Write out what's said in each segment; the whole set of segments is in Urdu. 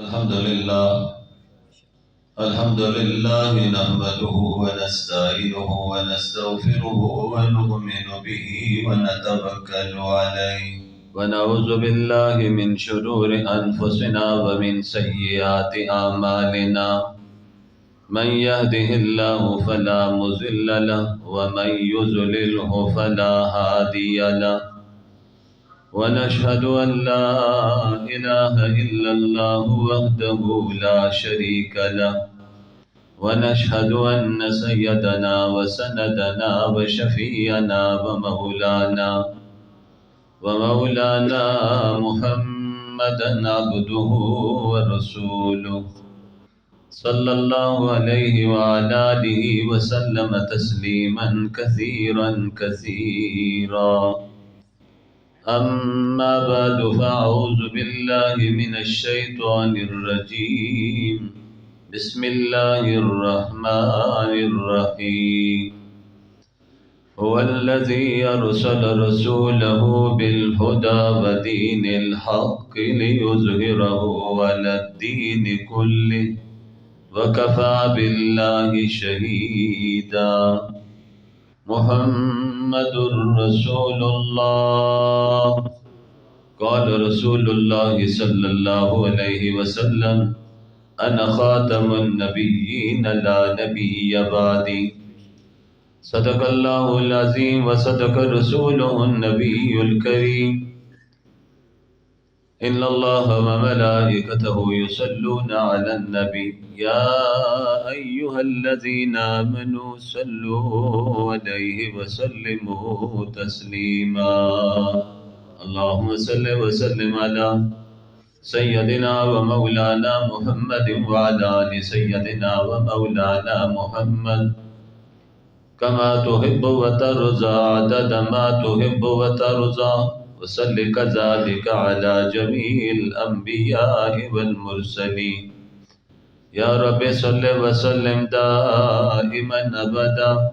الحمد لله نحمده ونستعينه ونستغفره ونؤمن به ونتوكل عليه ونعوذ بالله من شرور أنفسنا ومن سيئات أعمالنا من يهده الله فلا مضل له ومن يضلله فلا هادي له ونشهد أن لا إله إلا الله وحده لا شريك له ونشهد أن سيدنا وسندنا وشفيعنا ومولانا محمدا عبده ورسوله صلى الله عليه وعلى آله وسلم تسليما كثيرا كثيرا أما بعد فأعوذ بالله من الشيطان الرجيم بسم الله الرحمن الرحيم هو الذي أرسل رسوله بالهدى ودين الحق ليظهره على الدين كله وكفى بالله شهيدا محمد رسول الله قال رسول الله صلى الله عليه وسلم أنا خاتم النبيين لا نبي بعدي صدق الله العظيم وصدق رسوله النبي الكريم إن الله وملائكته يصلون على النبي يا أيها الذين آمنوا صلوا عليه وسلموا تسليما اللهم صل وسلم على سيدنا ومولانا محمد وعلى آل سيدنا ومولانا محمد كما تحب وترضى عدد ما تحب وترضى وصل كذلك على جميع الأنبياء والمرسلين يا رب صل وسلم دائما أبدا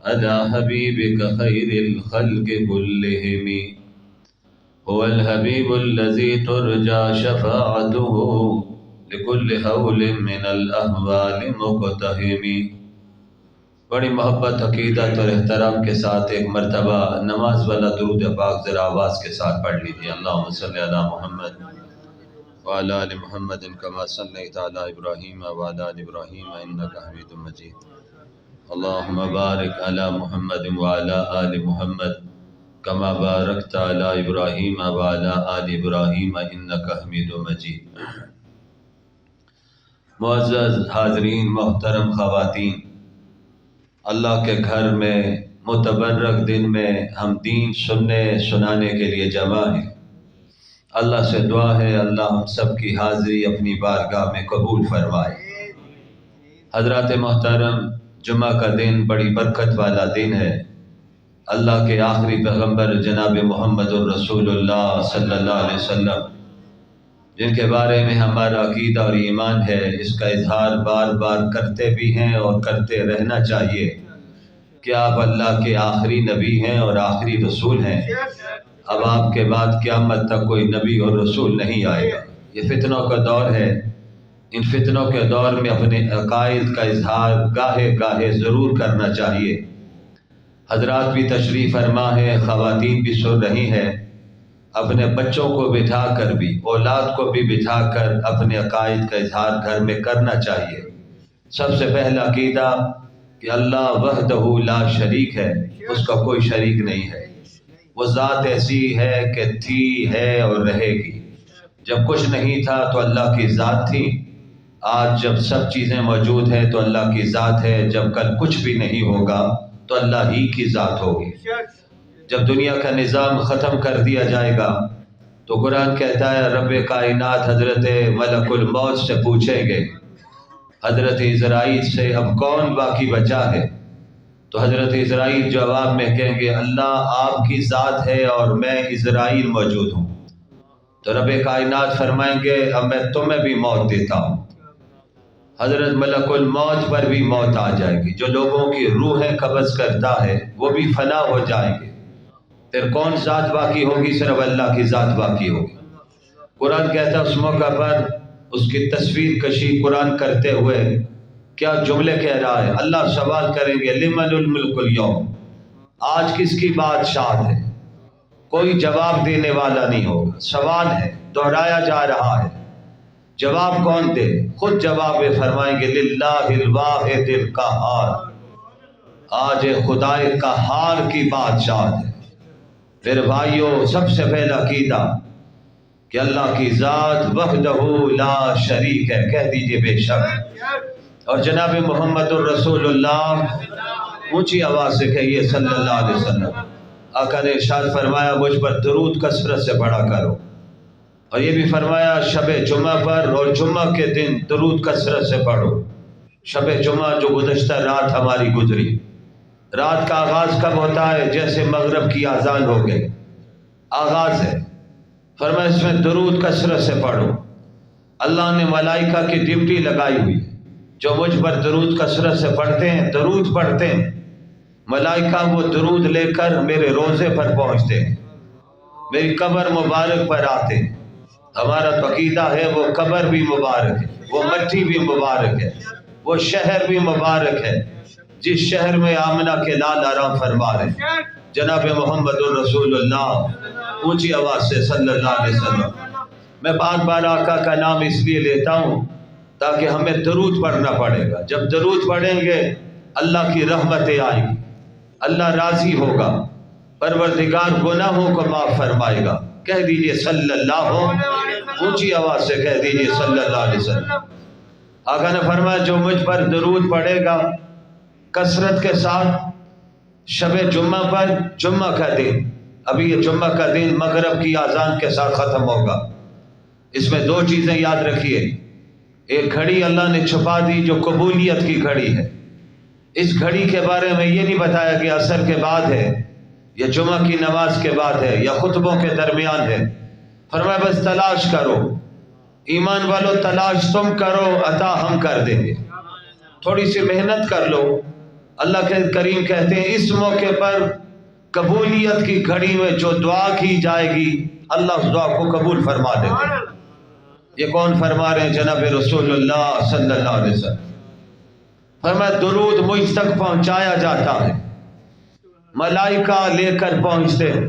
على حبيبك خير الخلق كلهم هو الحبيب الذي ترجى شفاعته لكل حول من الأهوال مقتحم بڑی محبت عقیدت اور احترام کے ساتھ ایک مرتبہ نماز والا درود پاک ذرا آواز کے ساتھ پڑھ لیجیے اللہم صلی علی محمد وعلی آل محمد کما صلیت علی ابراہیم وعلی آل ابراہیم انک حمید مجید اللہم بارک علی محمد وعلی آل محمد کما بارکت علی ابراہیم وعلی آل ابراہیم انک حمید مجید معزز حاضرین محترم خواتین اللہ کے گھر میں متبرک دن میں ہم دین سننے سنانے کے لیے جمع ہیں اللہ سے دعا ہے اللہ ہم سب کی حاضری اپنی بارگاہ میں قبول فرمائے حضرات محترم جمعہ کا دن بڑی برکت والا دن ہے اللہ کے آخری پیغمبر جناب محمد الرسول اللہ صلی اللہ علیہ وسلم جن کے بارے میں ہمارا عقیدہ اور ایمان ہے اس کا اظہار بار بار کرتے بھی ہیں اور کرتے رہنا چاہیے کہ آپ اللہ کے آخری نبی ہیں اور آخری رسول ہیں اب آپ کے بعد قیامت تک کوئی نبی اور رسول نہیں آئے گا یہ فتنوں کا دور ہے ان فتنوں کے دور میں اپنے عقائد کا اظہار گاہے گاہے ضرور کرنا چاہیے حضرات بھی تشریف فرما ہے خواتین بھی سن رہی ہیں اپنے بچوں کو بٹھا کر بھی اولاد کو بھی بٹھا کر اپنے عقائد کا اظہار گھر میں کرنا چاہیے سب سے پہلا عقیدہ کہ اللہ وحدہ لا شریک ہے اس کا کوئی شریک نہیں ہے وہ ذات ایسی ہے کہ تھی ہے اور رہے گی جب کچھ نہیں تھا تو اللہ کی ذات تھی آج جب سب چیزیں موجود ہیں تو اللہ کی ذات ہے جب کل کچھ بھی نہیں ہوگا تو اللہ ہی کی ذات ہوگی جب دنیا کا نظام ختم کر دیا جائے گا تو قرآن کہتا ہے رب کائنات حضرت ملک الموت سے پوچھیں گے حضرت اسرائیل سے اب کون باقی بچا ہے تو حضرت اسرائیل جواب میں کہیں گے اللہ آپ کی ذات ہے اور میں اسرائیل موجود ہوں تو رب کائنات فرمائیں گے اب میں تمہیں بھی موت دیتا ہوں حضرت ملک الموت پر بھی موت آ جائے گی جو لوگوں کی روحیں قبض کرتا ہے وہ بھی فنا ہو جائیں گے پھر کون ذات باقی ہوگی صرف اللہ کی ذات باقی ہوگی قرآن کہتا ہے اس موقع پر اس کی تصویر کشی قرآن کرتے ہوئے کیا جملے کہہ رہا ہے؟ اللہ سوال کریں گے لمن الملک اليوم، آج کس کی بادشاہت ہے؟ کوئی جواب دینے والا نہیں ہوگا، سوال ہے، دہرایا جا رہا ہے، جواب کون دے؟ خود جواب فرمائیں گے للہ الواحد القہار، آج خدائے قہار کی بادشاہت ہے۔ پھر بھائیوں، سب سے پہلا عقیدہ کہ اللہ کی ذات وحدہ لا شریک ہے، کہہ دیجئے بے شک۔ اور جناب محمد الرسول اللہ اونچی آواز سے کہیے صلی اللہ علیہ وسلم۔ آقا نے ارشاد فرمایا مجھ پر درود کثرت سے پڑھا کرو، اور یہ بھی فرمایا شب جمعہ پر اور جمعہ کے دن درود کثرت سے پڑھو۔ شب جمعہ جو گزشتہ رات ہماری گزری، رات کا آغاز کب ہوتا ہے؟ جیسے مغرب کی اذان ہو گئی، آغاز ہے۔ فرمایا اس میں درود کثرت سے پڑھو۔ اللہ نے ملائکہ کی ڈیوٹی لگائی ہوئی ہے، جو مجھ پر درود کثرت سے پڑھتے ہیں، درود پڑھتے ہیں، ملائکہ وہ درود لے کر میرے روزے پر پہنچتے ہیں، میری قبر مبارک پر آتے ہیں۔ ہمارا تو عقیدہ ہے وہ قبر بھی مبارک ہے، وہ مٹی بھی مبارک ہے، وہ شہر بھی مبارک ہے جس شہر میں آمنہ کے لال آرام فرما رہے ہیں، جناب محمد الرسول اللہ اونچی آواز سے صلی اللہ علیہ وسلم۔ میں بار بار آقا کا نام اس لیے لیتا ہوں تاکہ ہمیں درود پڑھنا پڑے گا۔ جب درود پڑھیں گے اللہ کی رحمتیں آئیں گی، اللہ راضی ہوگا، پروردگار گناہوں کو معاف فرمائے گا۔ کہہ دیجئے صلی اللہ، اونچی آواز سے کہہ دیجئے صلی اللہ علیہ وسلم۔ آقا نے فرمایا جو مجھ پر درود پڑھے گا کثرت کے ساتھ شب جمعہ پر، جمعہ کا دن، ابھی یہ جمعہ کا دن مغرب کی اذان کے ساتھ ختم ہوگا، اس میں دو چیزیں یاد رکھیے۔ ایک گھڑی اللہ نے چھپا دی جو قبولیت کی گھڑی ہے، اس گھڑی کے بارے میں یہ نہیں بتایا کہ عصر کے بعد ہے یا جمعہ کی نماز کے بعد ہے یا خطبوں کے درمیان ہے۔ فرمایا بس تلاش کرو، ایمان والو تلاش تم کرو، عطا ہم کر دیں گے، تھوڑی سی محنت کر لو۔ اللہ کے کریم کہتے ہیں اس موقع پر قبولیت کی گھڑی میں جو دعا کی جائے گی اللہ اس دعا کو قبول فرما دے گا۔ یہ کون فرما رہے ہیں؟ جناب رسول اللہ صلی اللہ علیہ وسلم۔ فرمایا درود مجھ تک پہنچایا جاتا ہے، ملائکہ لے کر پہنچتے ہیں۔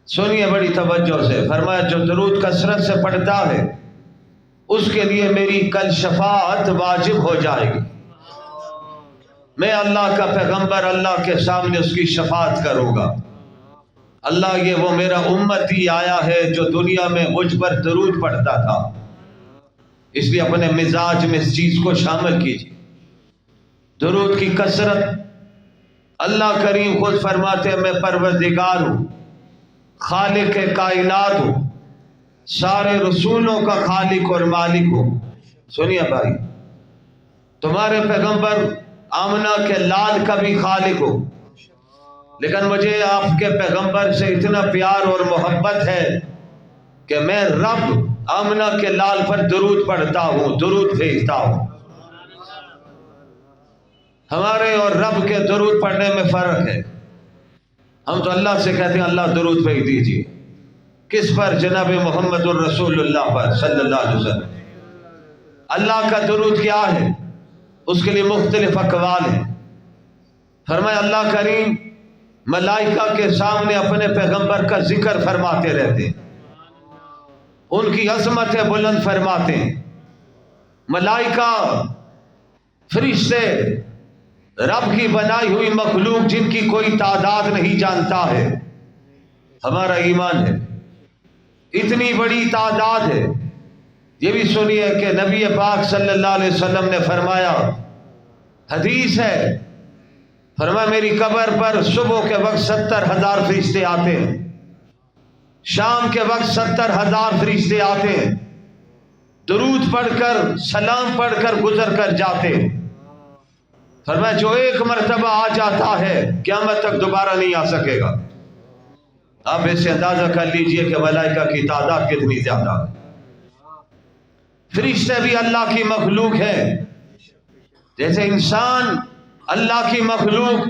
سنیے بڑی توجہ سے، فرمایا جو درود کثرت سے پڑھتا ہے اس کے لیے میری کل شفاعت واجب ہو جائے گی، میں اللہ کا پیغمبر اللہ کے سامنے اس کی شفاعت کروں گا۔ اللہ یہ وہ میرا امتی آیا ہے جو دنیا میں مجھ پر درود پڑھتا تھا، اس لیے اپنے مزاج میں اس چیز کو شامل کیجیے، درود کی کثرت۔ اللہ کریم خود فرماتے ہیں میں پروردگار ہوں، خالق کائنات ہوں، سارے رسولوں کا خالق اور مالک ہوں۔ سنیے بھائی، تمہارے پیغمبر آمنہ کے لال کا بھی خالق ہو، لیکن مجھے آپ کے پیغمبر سے اتنا پیار اور محبت ہے کہ میں رب آمنہ کے لال پر درود پڑھتا ہوں، درود بھیجتا ہوں۔ ہمارے اور رب کے درود پڑھنے میں فرق ہے۔ ہم تو اللہ سے کہتے ہیں اللہ درود بھیج دیجیے، کس پر؟ جناب محمد الرسول اللہ پر صلی اللہ علیہ وسلم۔ اللہ کا درود کیا ہے؟ اس کے لیے مختلف اقوال ہیں۔ فرمایا اللہ کریم ملائکہ کے سامنے اپنے پیغمبر کا ذکر فرماتے رہتے ہیں، ان کی عظمت بلند فرماتے ہیں۔ ملائکہ فرشتے رب کی بنائی ہوئی مخلوق جن کی کوئی تعداد نہیں جانتا ہے، ہمارا ایمان ہے اتنی بڑی تعداد ہے۔ یہ بھی سنیے کہ نبی پاک صلی اللہ علیہ وسلم نے فرمایا، حدیث ہے، فرمایا میری قبر پر صبح کے وقت 70,000 فرشتے آتے ہیں، شام کے وقت 70,000 فرشتے آتے ہیں، درود پڑھ کر سلام پڑھ کر گزر کر جاتے ہیں۔ فرمایا جو ایک مرتبہ آ جاتا ہے قیامت تک دوبارہ نہیں آ سکے گا۔ آپ اس سے اندازہ کر لیجئے کہ ملائکہ کی تعداد کتنی زیادہ ہے۔ فرشتے بھی اللہ کی مخلوق ہے، جیسے انسان اللہ کی مخلوق،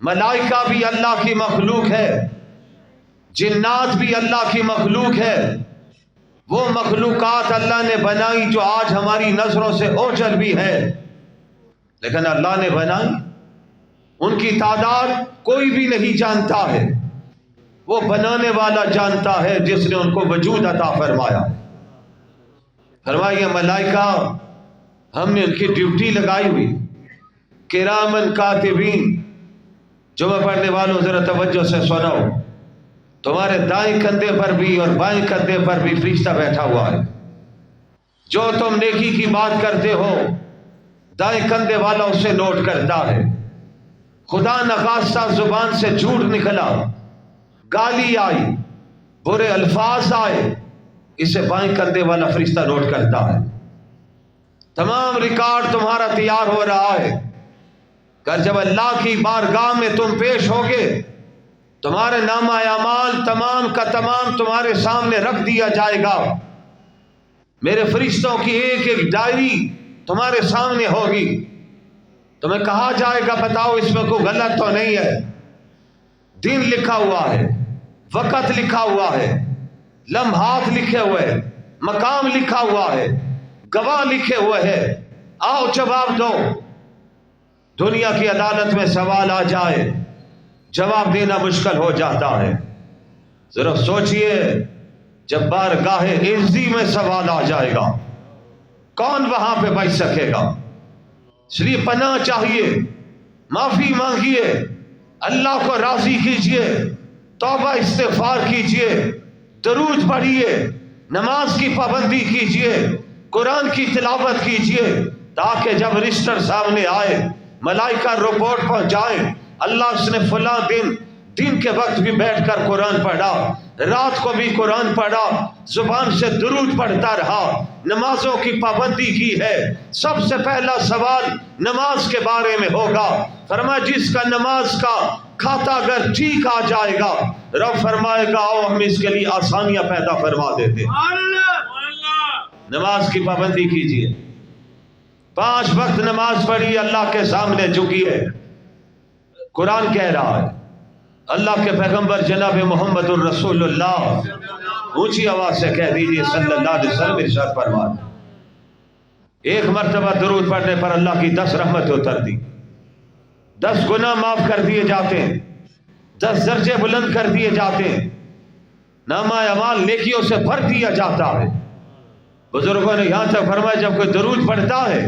ملائکہ بھی اللہ کی مخلوق ہے، جنات بھی اللہ کی مخلوق ہے۔ وہ مخلوقات اللہ نے بنائی جو آج ہماری نظروں سے اوجھل بھی ہے، لیکن اللہ نے بنائی، ان کی تعداد کوئی بھی نہیں جانتا ہے، وہ بنانے والا جانتا ہے جس نے ان کو وجود عطا فرمایا۔ فرمایا ملائکہ ہم نے ان کی ڈیوٹی لگائی ہوئی، کرامن کاتبین۔ جمعہ پڑھنے والوں ذرا توجہ سے سنو، تمہارے دائیں کندھے پر بھی اور بائیں کندھے پر بھی فرشتہ بیٹھا ہوا ہے۔ جو تم نیکی کی بات کرتے ہو دائیں کندھے والا اسے نوٹ کرتا ہے۔ خدا نخواستہ زبان سے جھوٹ نکلا، گالی آئی، برے الفاظ آئے، اسے بائیں کندھے والا فرشتہ نوٹ کرتا ہے۔ تمام ریکارڈ تمہارا تیار ہو رہا ہے، کہ جب اللہ کی بارگاہ میں تم پیش ہوگے، تمہارے نامہ اعمال تمام کا تمام تمہارے سامنے رکھ دیا جائے گا۔ میرے فرشتوں کی ایک ایک ڈائری تمہارے سامنے ہوگی، تمہیں کہا جائے گا بتاؤ اس میں کوئی غلط تو نہیں ہے۔ دن لکھا ہوا ہے، وقت لکھا ہوا ہے، لمحات لکھے ہوئے ہیں، مقام لکھا ہوا ہے، گواہ لکھے ہوئے ہیں۔ آؤ جواب دو۔ دنیا کی عدالت میں سوال آ جائے، جواب دینا مشکل ہو جاتا ہے۔ ذرا سوچئے جب بارگاہ عزی میں سوال آ جائے گا، کون وہاں پہ بچ سکے گا؟ اس لیے پناہ چاہیے، معافی مانگیے، اللہ کو راضی کیجئے، توبہ استغفار کیجئے، درود پڑھیے، نماز کی پابندی کیجئے، قرآن کی تلاوت کیجئے، تاکہ جب رجسٹر سامنے آئے، ملائکہ رپورٹ پہنچائیں، اللہ اس نے فلاں دن کے وقت بھی بیٹھ کر قرآن پڑھا، رات کو بھی قرآن پڑھا، زبان سے درود پڑھتا رہا، نمازوں کی پابندی کی ہے۔ سب سے پہلا سوال نماز کے بارے میں ہوگا۔ فرمایا جس کا نماز کا کھاتا اگر ٹھیک آ جائے گا، رب فرمائے گا آؤ ہم اس کے لیے آسانیاں پیدا فرما دیتے۔ نماز کی پابندی کیجیے، 5 وقت نماز پڑھی، اللہ کے سامنے جھکیے۔ قرآن کہہ رہا ہے، اللہ کے پیغمبر جناب محمد الرسول اللہ اونچی آواز سے کہہ دیجئے صلی اللہ علیہ وسلم ارشاد فرمایا، ایک مرتبہ درود پڑھنے پر اللہ کی 10 رحمت اترتی، 10 گناہ معاف کر دیے جاتے ہیں، 10 درجے بلند کر دیے جاتے ہیں، نامہ اعمال نیکیوں سے بھر دیا جاتا ہے۔ بزرگوں نے یہاں تک فرمایا جب کوئی درود پڑھتا ہے،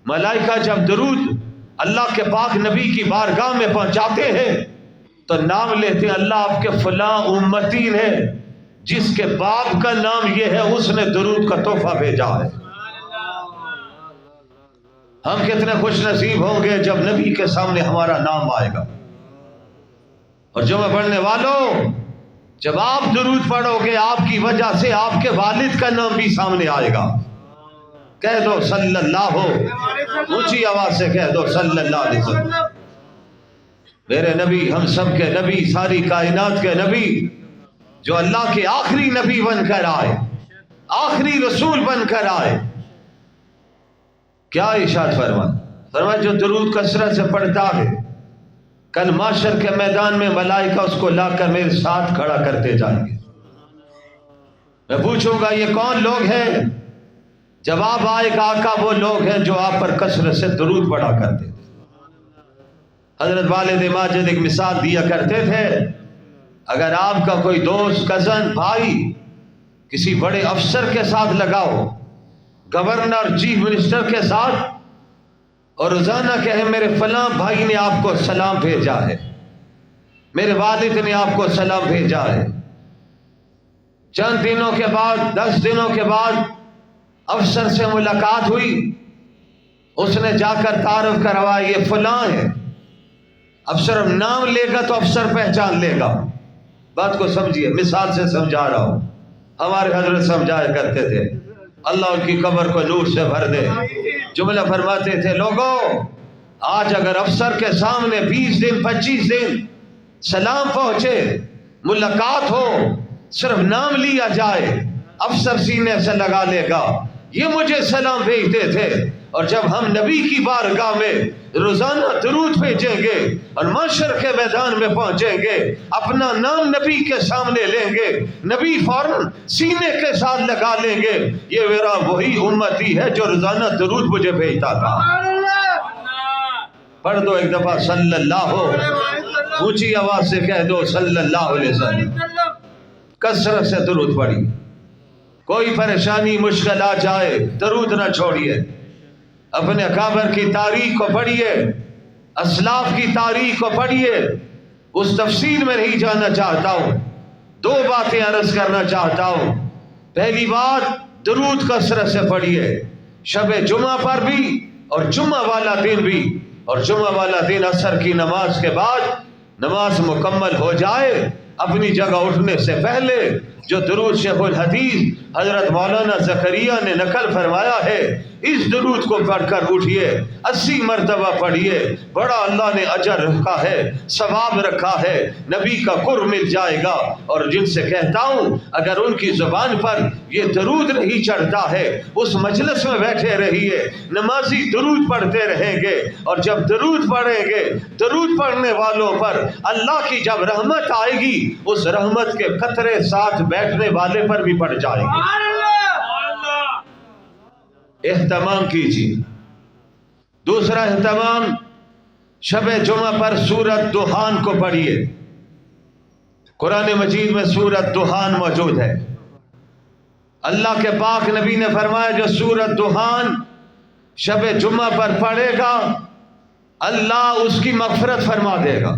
ملائکہ جب درود اللہ کے پاک نبی کی بارگاہ میں پہنچاتے ہیں تو نام لیتے ہیں، اللہ آپ کے فلاں امتی نے جس کے باپ کا نام یہ ہے اس نے درود کا تحفہ بھیجا ہے۔ ہم کتنے خوش نصیب ہوں گے جب نبی کے سامنے ہمارا نام آئے گا۔ اور جمعہ پڑھنے والوں، جب آپ درود پڑھو گے آپ کی وجہ سے آپ کے والد کا نام بھی سامنے آئے گا۔ کہہ دو صلی اللہ ہو، اونچی آواز سے کہہ دو صلی اللہ علیہ وسلم۔ میرے نبی، ہم سب کے نبی، ساری کائنات کے نبی، جو اللہ کے آخری نبی بن کر آئے، آخری رسول بن کر آئے، کیا ارشاد فرمایا جو درود کثرت سے پڑھتا ہے، کل معاشر کے میدان میں ملائکہ اس کو لا کر میرے ساتھ کھڑا کرتے جائیں گے۔ میں پوچھوں گا یہ کون لوگ ہیں؟ جواب آئے گا آقا وہ لوگ ہیں جو آپ پر کثرت سے درود پڑھا کرتے تھے۔ حضرت والد ماجد ایک مثال دیا کرتے تھے، اگر آپ کا کوئی دوست، کزن، بھائی کسی بڑے افسر کے ساتھ لگا ہو، گورنر، چیف منسٹر کے ساتھ، اور روزانہ کہے میرے فلاں بھائی نے آپ کو سلام بھیجا ہے، میرے والد نے آپ کو سلام بھیجا ہے، چند دنوں کے بعد، 10 دنوں کے بعد افسر سے ملاقات ہوئی، اس نے جا کر تعارف کروایا یہ فلاں ہے، افسر نام لے گا تو افسر پہچان لے گا۔ بات کو سمجھیے، مثال سے سمجھا رہا ہوں، ہمارے حضرت سمجھایا کرتے تھے، اللہ ان کی قبر کو نور سے بھر دے، جملہ فرماتے تھے لوگوں آج اگر افسر کے سامنے 20 دن 25 دن سلام پہنچے، ملاقات ہو، صرف نام لیا جائے، افسر سینے سے لگا لے گا، یہ مجھے سلام بھیجتے تھے، اور جب ہم نبی کی بارگاہ میں روزانہ درود بھیجیں گے اور محشر کے میدان میں پہنچیں گے، اپنا نام نبی کے سامنے لیں گے، نبی فوراً سینے کے ساتھ لگا لیں گے، یہ میرا وہی امتی ہے جو روزانہ درود مجھے بھیجتا تھا۔ پڑھ دو ایک دفعہ صلی اللہ، اونچی آواز سے کہہ دو صلی اللہ علیہ وسلم، کثرت سے درود پڑھی۔ کوئی پریشانی مشکل آ جائے درود نہ چھوڑیے، اپنے اکابر کی تاریخ کو پڑھیے، اسلاف کی تاریخ کو پڑھیے۔ اس تفصیل میں نہیں جانا چاہتا ہوں، دو باتیں عرض کرنا چاہتا ہوں۔ پہلی بات، درود کثرت سے پڑھیے، شب جمعہ پر بھی اور جمعہ والا دن بھی، اور جمعہ والا دن عصر کی نماز کے بعد نماز مکمل ہو جائے، اپنی جگہ اٹھنے سے پہلے جو درود شیخ الحدیث حضرت مولانا زکریا نے نقل فرمایا ہے، اس درود کو پڑھ کر اٹھیے، 80 مرتبہ پڑھیے، بڑا اللہ نے اجر رکھا ہے، ثواب رکھا ہے، نبی کا قرب مل جائے گا۔ اور جن سے کہتا ہوں اگر ان کی زبان پر یہ درود نہیں چڑھتا ہے، اس مجلس میں بیٹھے رہیے، نمازی درود پڑھتے رہیں گے، اور جب درود پڑھیں گے، درود پڑھنے والوں پر اللہ کی جب رحمت آئے گی، اس رحمت کے قطرے ساتھ بیٹھنے والے پر بھی پڑ جائے گی۔ اہتمام کیجیے۔ دوسرا اہتمام، شب جمعہ پر سورۃ دخان کو پڑھیے۔ قرآن مجید میں سورۃ دخان موجود ہے۔ اللہ کے پاک نبی نے فرمایا جو سورۃ دخان شب جمعہ پر پڑھے گا، اللہ اس کی مغفرت فرما دے گا۔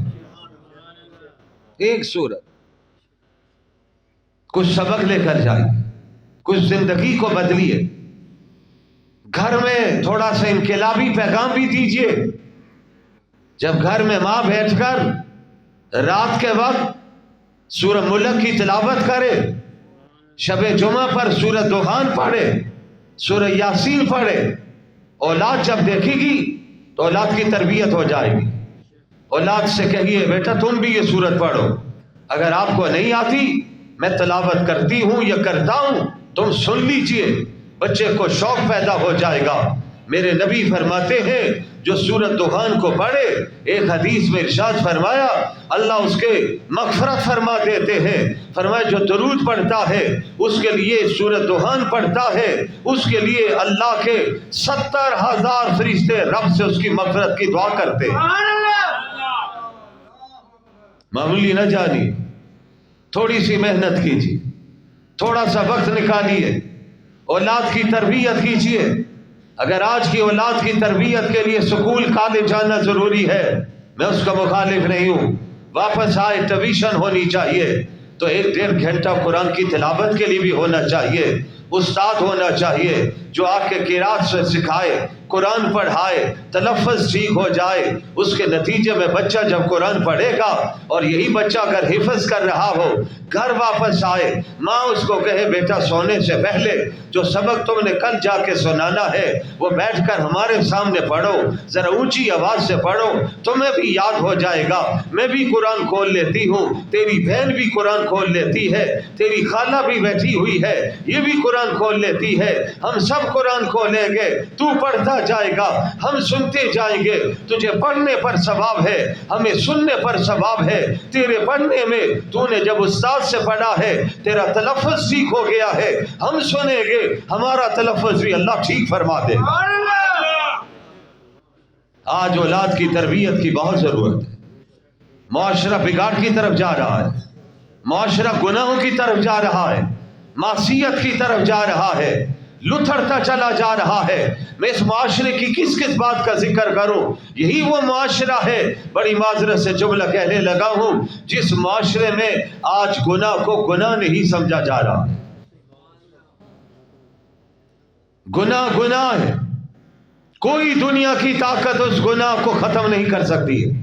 ایک سورت کچھ سبق لے کر جائیے، کچھ زندگی کو بدلیے، گھر میں تھوڑا سا انقلابی پیغام بھی دیجیے۔ جب گھر میں ماں بیٹھ کر رات کے وقت سورہ ملک کی تلاوت کرے، شب جمعہ پر سورۃ دخان پڑھے، سورہ یاسین پڑھے، اولاد جب دیکھے گی تو اولاد کی تربیت ہو جائے گی۔ اولاد سے کہیے بیٹا تم بھی یہ سورت پڑھو، اگر آپ کو نہیں آتی میں تلاوت کرتی ہوں یا کرتا ہوں، تم سن لیجئے، بچے کو شوق پیدا ہو جائے گا۔ میرے نبی فرماتے ہیں جو سورۃ دخان کو پڑھے، ایک حدیث میں ارشاد فرمایا اللہ اس کے مغفرت فرما دیتے ہیں۔ فرمایا جو درود پڑھتا ہے اس کے لیے، سورۃ دخان پڑھتا ہے اس کے لیے اللہ کے 70,000 فرشتے رب سے اس کی مغفرت کی دعا کرتے ہیں۔ معمولی نہ جانی، تھوڑی سی محنت کیجیے، تھوڑا سا وقت نکالیے، اولاد کی تربیت کیجیے۔ اگر آج کی اولاد کی تربیت کے لیے سکول کالج جانا ضروری ہے، میں اس کا مخالف نہیں ہوں، واپس آئے ٹیوشن ہونی چاہیے، تو 1-1.5 گھنٹہ قرآن کی تلاوت کے لیے بھی ہونا چاہیے، استاد ہونا چاہیے جو آ کے قرات سے سکھائے، قرآن پڑھائے، تلفظ ٹھیک ہو جائے۔ اس کے نتیجے میں بچہ جب قرآن پڑھے گا، اور یہی بچہ اگر حفظ کر رہا ہو، گھر واپس آئے، ماں اس کو کہے بیٹا سونے سے پہلے جو سبق تم نے کل جا کے سنانا ہے وہ بیٹھ کر ہمارے سامنے پڑھو، ذرا اونچی آواز سے پڑھو، تمہیں بھی یاد ہو جائے گا۔ میں بھی قرآن کھول لیتی ہوں، تیری بہن بھی قرآن کھول لیتی ہے، تیری خالہ بھی بیٹھی ہوئی ہے یہ بھی قرآن کھول لیتی ہے، ہم سب قرآن کھولیں گے، تو پڑھتا جائے گا، ہم سنتے جائیں گے، تجھے پڑھنے پر ثواب ہے، ہمیں سننے پر ثواب ہے۔ تیرے پڑھنے میں تو نے جب استاد سے پڑھا ہے تیرا تلفظ ٹھیک ہو گیا ہے، ہم سنیں گے، ہمارا تلفظ بھی اللہ ٹھیک فرما دے گا۔ آج اولاد کی تربیت کی بہت ضرورت ہے۔ معاشرہ بگاڑ کی طرف جا رہا ہے، معاشرہ گناہوں کی طرف جا رہا ہے، معصیت کی طرف جا رہا ہے، لتھڑتا چلا جا رہا ہے۔ میں اس معاشرے کی کس کس بات کا ذکر کروں؟ یہی وہ معاشرہ ہے، بڑی معذرت سے جملہ کہنے لگا ہوں، جس معاشرے میں آج گناہ کو گناہ نہیں سمجھا جا رہا۔ گناہ گناہ ہے، کوئی دنیا کی طاقت اس گناہ کو ختم نہیں کر سکتی ہے۔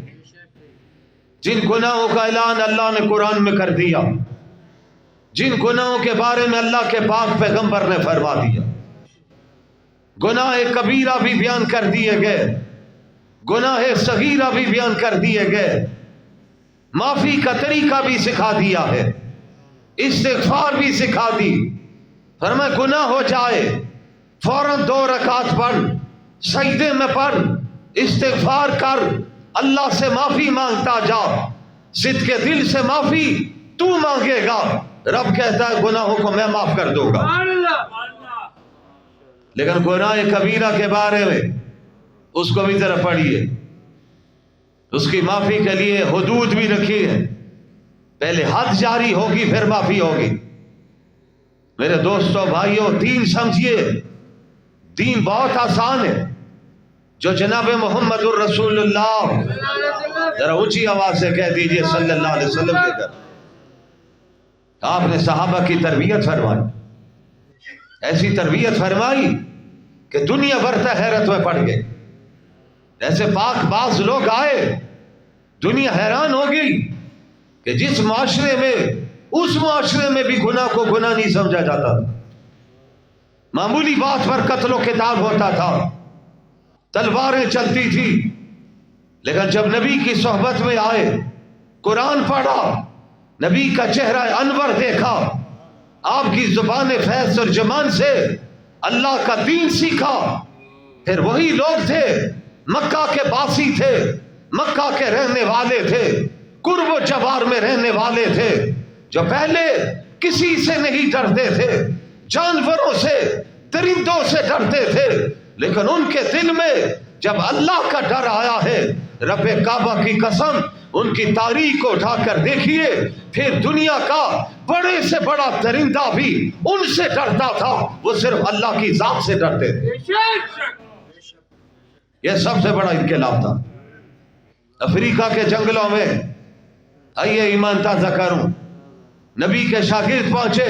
جن گناہوں کا اعلان اللہ نے قرآن میں کر دیا، جن گناہوں کے بارے میں اللہ کے پاک پیغمبر نے فرما دیا، گناہ کبیرہ بھی بیان کر دیے گئے، گناہ صغیرہ بھی بیان کر دیے گئے، معافی کا طریقہ بھی سکھا دیا ہے، استغفار بھی سکھا دی۔ فرمایا گناہ ہو جائے فوراً 2 رکعت پڑھ، سجدے میں پڑھ، استغفار کر، اللہ سے معافی مانگتا جا، صدق کے دل سے معافی تو مانگے گا، رب کہتا ہے گناہوں کو میں معاف کر دوں گا۔ لیکن گناہ کبیرہ کے بارے میں اس کو بھی ذرا پڑھیے، اس کی معافی کے لیے حدود بھی رکھی ہے، پہلے حد جاری ہوگی پھر معافی ہوگی۔ میرے دوستوں بھائیوں، دین سمجھیے، دین بہت آسان ہے۔ جو جناب محمد الرسول اللہ، ذرا اونچی آواز سے کہہ دیجئے صلی اللہ علیہ وسلم کے کر، آپ نے صحابہ کی تربیت فرمائی، ایسی تربیت فرمائی کہ دنیا بھر سے حیرت میں پڑ گئے۔ ایسے پاک باز لوگ آئے، دنیا حیران ہو گئی کہ جس معاشرے میں، اس معاشرے میں بھی گناہ کو گناہ نہیں سمجھا جاتا تھا، معمولی بات پر قتل و قتال ہوتا تھا، تلواریں چلتی تھی، لیکن جب نبی کی صحبت میں آئے، قرآن پڑھا، نبی کا چہرہ انور دیکھا، آپ کی زبان فیض ترجمان سے اللہ کا دین سیکھا، پھر وہی لوگ تھے، مکہ کے باسی تھے، مکہ کے رہنے والے تھے، قرب و جوار میں رہنے والے تھے، جو پہلے کسی سے نہیں ڈرتے تھے، جانوروں سے، درندوں سے ڈرتے تھے، لیکن ان کے دل میں جب اللہ کا ڈر آیا ہے، رب کعبہ کی قسم، ان کی تاریخ کو اٹھا کر دیکھیے، پھر دنیا کا بڑے سے بڑا درندہ بھی ان سے ڈرتا تھا، وہ صرف اللہ کی ذات سے ڈرتے تھے۔ یہ سب سے بڑا انقلاب تھا۔ افریقہ کے جنگلوں میں، آئیے ایمان تازہ کروں، نبی کے شاگرد پہنچے،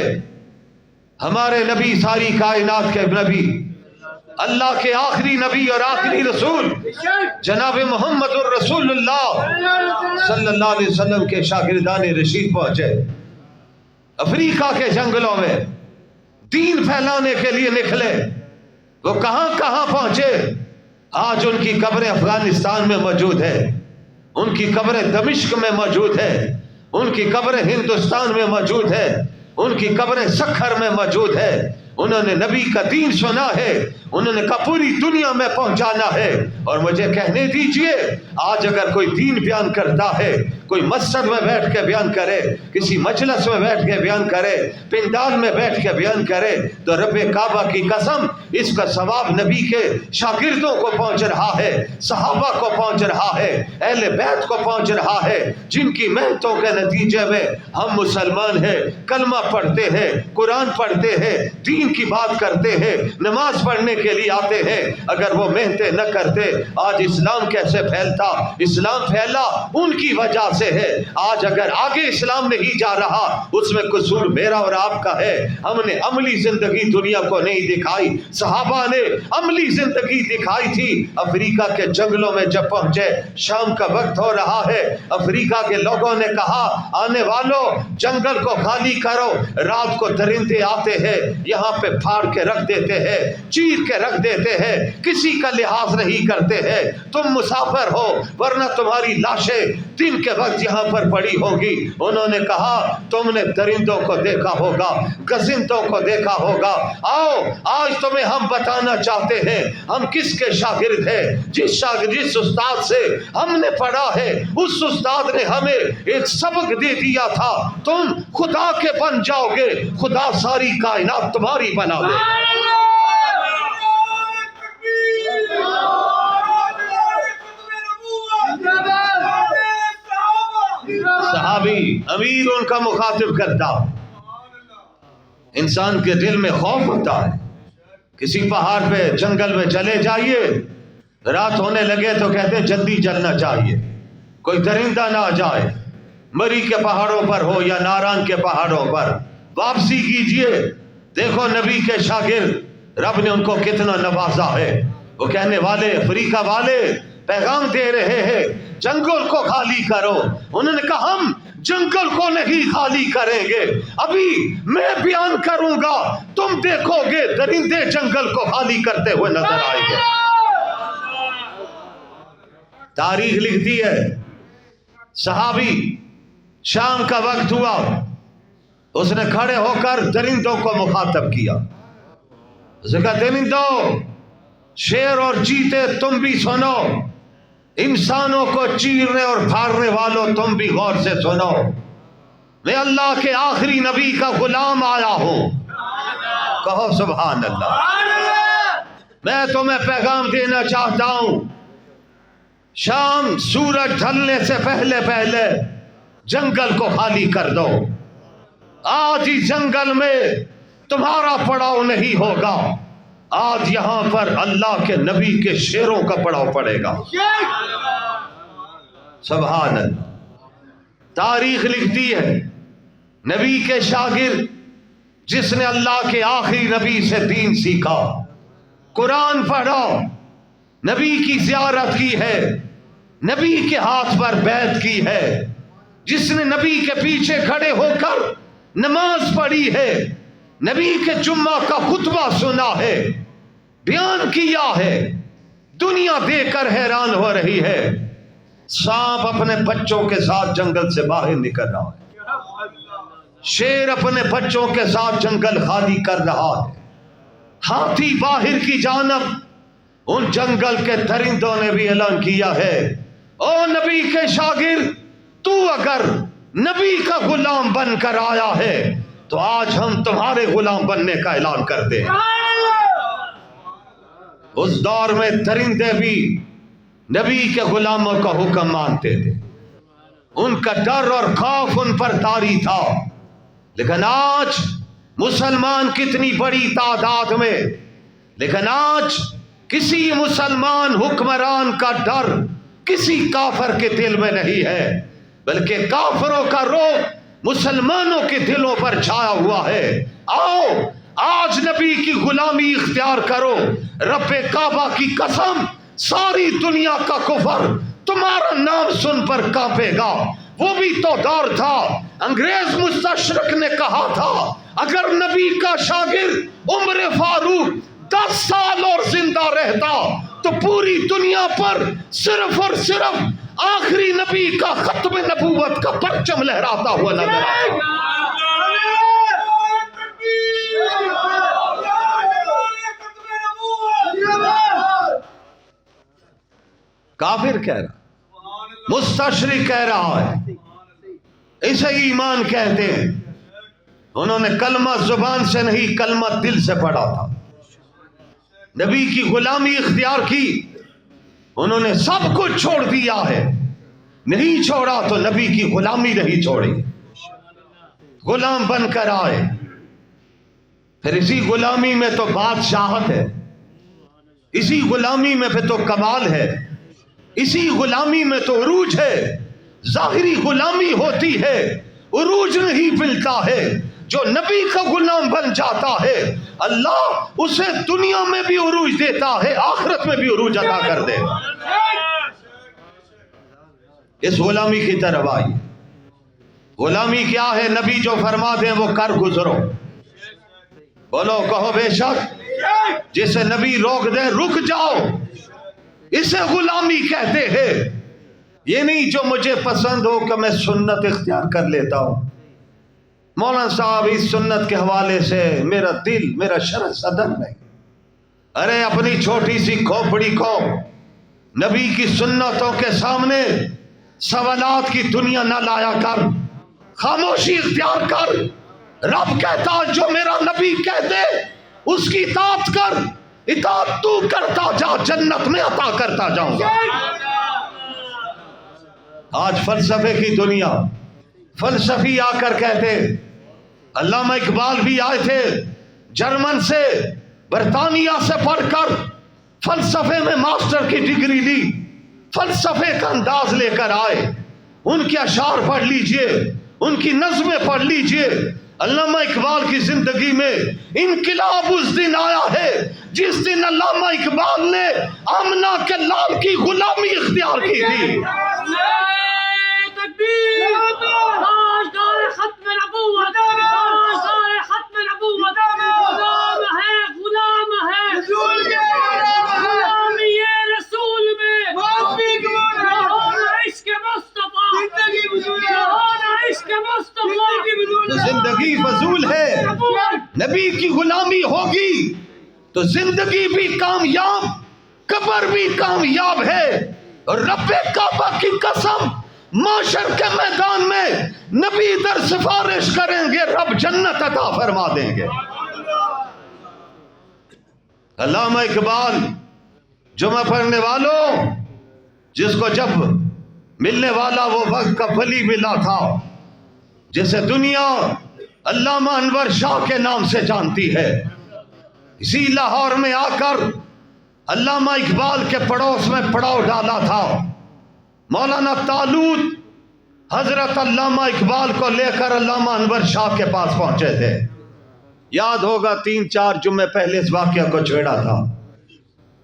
ہمارے نبی، ساری کائنات کے نبی، اللہ کے آخری نبی اور آخری رسول جناب محمد الرسول اللہ صلی اللہ علیہ وسلم کے شاگردان رشید پہنچے افریقہ کے جنگلوں میں، دین پھیلانے کے لیے نکلے۔ وہ کہاں کہاں پہنچے، آج ان کی قبریں افغانستان میں موجود ہے، ان کی قبریں دمشق میں موجود ہے، ان کی قبریں ہندوستان میں موجود ہے، ان کی قبریں سکھر میں موجود ہے۔ انہوں نے نبی کا دین سنا ہے، انہوں نے کہا پوری دنیا میں پہنچانا ہے۔ اور مجھے کہنے دیجئے، آج اگر کوئی دین بیان کرتا ہے، کوئی مسجد میں بیٹھ کے بیان کرے، کسی مجلس میں بیٹھ کے بیان کرے، پندال میں بیٹھ کے بیان کرے، تو رب کعبہ کی قسم اس کا ثواب نبی کے شاگردوں کو پہنچ رہا ہے، صحابہ کو پہنچ رہا ہے، اہل بیت کو پہنچ رہا ہے، جن کی محنتوں کے نتیجے میں ہم مسلمان ہیں، کلمہ پڑھتے ہیں، قرآن پڑھتے ہیں، دین کی بات کرتے ہیں، نماز پڑھنے کے لیے آتے ہیں۔ اگر وہ محنتیں نہ کرتے، آج اسلام کیسے پھیلتا؟ اسلام پھیلا ان کی وجہ سے ہے۔ آج اگر آگے اسلام نہیں جا رہا، اس میں قصور میرا اور آپ کا ہے۔ ہم نے عملی زندگی دنیا کو نہیں دکھائی، صحابہ نے عملی زندگی دکھائی تھی۔ افریقہ کے جنگلوں میں جب پہنچے، شام کا وقت ہو رہا ہے، افریقہ کے لوگوں نے کہا آنے والوں جنگل کو خالی کرو، رات کو درندے آتے ہیں، یہاں پہ پھاڑ کے رکھ دیتے ہیں، چیر کے رکھ دیتے ہیں، کسی کا لحاظ نہیں کرتے ہیں، تم مسافر ہو ورنہ تمہاری لاشیں دن کے وقت یہاں پر پڑی ہوگی۔ انہوں نے کہا تم نے درندوں کو دیکھا ہوگا، گزندوں کو دیکھا ہوگا، آؤ آج تمہیں ہم بتانا چاہتے ہیں ہم کس کے شاگرد ہیں۔ جس استاد سے ہم نے پڑھا ہے، اس استاد نے ہمیں ایک سبق دے دیا تھا، تم خدا کے بن جاؤ گے، خدا ساری کائنات تمہاری بنا دے۔ صحابی امیر ان کا مخاطب کرتا، انسان کے دل میں خوف ہوتا ہے۔ کسی پہاڑ پہ جنگل میں چلے جائیے، رات ہونے لگے تو کہتے ہیں جلدی چلنا چاہیے، کوئی درندہ نہ آ جائے، مری کے پہاڑوں پر ہو یا ناران کے پہاڑوں پر واپسی کیجئے۔ دیکھو نبی کے شاگرد، رب نے ان کو کتنا نوازا ہے۔ وہ کہنے والے، افریقہ والے پیغام دے رہے ہیں جنگل کو خالی کرو۔ انہوں نے کہا ہم جنگل کو نہیں خالی کریں گے، ابھی میں بیان کروں گا، تم دیکھو گے درندے جنگل کو خالی کرتے ہوئے نظر آئیں گے۔ تاریخ لکھتی ہے، صحابی شام کا وقت ہوا، اس نے کھڑے ہو کر درندوں کو مخاطب کیا، اس نے کہا درندوں شیر اور چیتے تم بھی سنو، انسانوں کو چیرنے اور پھاڑنے والوں تم بھی غور سے سنو، میں اللہ کے آخری نبی کا غلام آیا ہوں، کہو سبحان اللہ۔ میں تمہیں پیغام دینا چاہتا ہوں، شام سورج ڈھلنے سے پہلے پہلے جنگل کو خالی کر دو۔ آج ہی جنگل میں تمہارا پڑاؤ نہیں ہوگا، آج یہاں پر اللہ کے نبی کے شیروں کا پڑاؤ پڑے گا۔ سبحان اللہ۔ تاریخ لکھتی ہے نبی کے شاگرد جس نے اللہ کے آخری نبی سے دین سیکھا، قرآن پڑھا، نبی کی زیارت کی ہے، نبی کے ہاتھ پر بیعت کی ہے، جس نے نبی کے پیچھے کھڑے ہو کر نماز پڑھی ہے، نبی کے جمعہ کا خطبہ سنا ہے، بیان کیا ہے، دنیا دیکھ کر حیران ہو رہی ہے۔ سانپ اپنے بچوں کے ساتھ جنگل سے باہر نکل رہا ہے، شیر اپنے بچوں کے ساتھ جنگل خالی کر رہا ہے، ہاتھی باہر کی جانب، ان جنگل کے درندوں نے بھی اعلان کیا ہے، او نبی کے شاگرد، تو اگر نبی کا غلام بن کر آیا ہے تو آج ہم تمہارے غلام بننے کا اعلان کرتے ہیں۔ اس دور میں درندے بھی نبی کے غلاموں کا حکم مانتے تھے، ان کا ڈر اور خوف ان پر طاری تھا، لیکن آج مسلمان کتنی بڑی تعداد میں، لیکن آج کسی مسلمان حکمران کا ڈر کسی کافر کے دل میں نہیں ہے، بلکہ کافروں کا رعب مسلمانوں کے دلوں پر چھایا ہوا ہے۔ آؤ آج نبی کی غلامی اختیار کرو، رب کعبہ کی قسم ساری دنیا کا کفر تمہارا نام سن پر کانپے گا۔ وہ بھی تو دور تھا، انگریز مستشرق نے کہا تھا اگر نبی کا شاگرد عمر فاروق 10 سال اور زندہ رہتا تو پوری دنیا پر صرف اور صرف آخری نبی کا ختم نبوت کا پرچم لہراتا ہوا نظر آتا۔ کافر کہہ رہا، مستشرق کہہ رہا ہے، اسے ایمان کہتے ہیں، انہوں نے کلمہ زبان سے نہیں کلمہ دل سے پڑھا تھا، نبی کی غلامی اختیار کی، انہوں نے سب کچھ چھوڑ دیا ہے، نہیں چھوڑا تو نبی کی غلامی نہیں چھوڑی، غلام بن کر آئے، پھر اسی غلامی میں تو بادشاہت ہے، اسی غلامی میں پھر تو کمال ہے، اسی غلامی میں تو عروج ہے۔ ظاہری غلامی ہوتی ہے، عروج نہیں ملتا ہے۔ جو نبی کا غلام بن جاتا ہے اللہ اسے دنیا میں بھی عروج دیتا ہے، آخرت میں بھی عروج عطا کر دے۔ اس غلامی کی طرف آئی، غلامی کیا ہے؟ نبی جو فرما دیں وہ کر گزرو، بولو کہو بے شک، جسے نبی روک دے رک جاؤ، اسے غلامی کہتے ہیں۔ یہ نہیں جو مجھے پسند ہو کہ میں سنت اختیار کر لیتا ہوں، مولانا صاحب اس سنت کے حوالے سے میرا دل، میرا شرح صدر نہیں۔ ارے اپنی چھوٹی سی کھوپڑی کو نبی کی سنتوں کے سامنے سوالات کی دنیا نہ لایا کر، خاموشی اختیار کر۔ رب کہتا جو میرا نبی کہتے اس کی اطاعت کر، اطاعت تو کرتا جا، جنت میں عطا کرتا جاؤں گا۔ آج فلسفے کی دنیا، فلسفی آ کر کہتے، علامہ اقبال بھی آئے تھے جرمن سے، برطانیہ سے پڑھ کر فلسفے میں ماسٹر کی ڈگری لی، فلسفے کا انداز لے کر آئے۔ ان کے اشعار پڑھ لیجئے، ان کی نظمیں پڑھ لیجئے۔ علامہ اقبال کی زندگی میں انقلاب اس دن آیا ہے جس دن علامہ اقبال نے آمنہ کے لال کی غلامی اختیار کی تھی۔ زندگی فضول ہے، نبی کی غلامی ہوگی تو زندگی بھی کامیاب قبر بھی کامیاب ہے. رب کعبہ کی قسم معاشر کے میدان میں نبی در سفارش کریں گے، رب جنت عطا فرما دیں گے. علامہ اقبال جمعہ پڑھنے والوں، جس کو جب ملنے والا وہ وقت کا ولی ملا تھا، جسے دنیا علامہ انور شاہ کے نام سے جانتی ہے، اسی لاہور میں آ کر علامہ اقبال کے پڑوس میں پڑاؤ ڈالا تھا. مولانا طالوت حضرت علامہ اقبال کو لے کر علامہ انور شاہ کے پاس پہنچے تھے. یاد ہوگا 3-4 جمعے پہلے اس واقعہ کو چھیڑا تھا.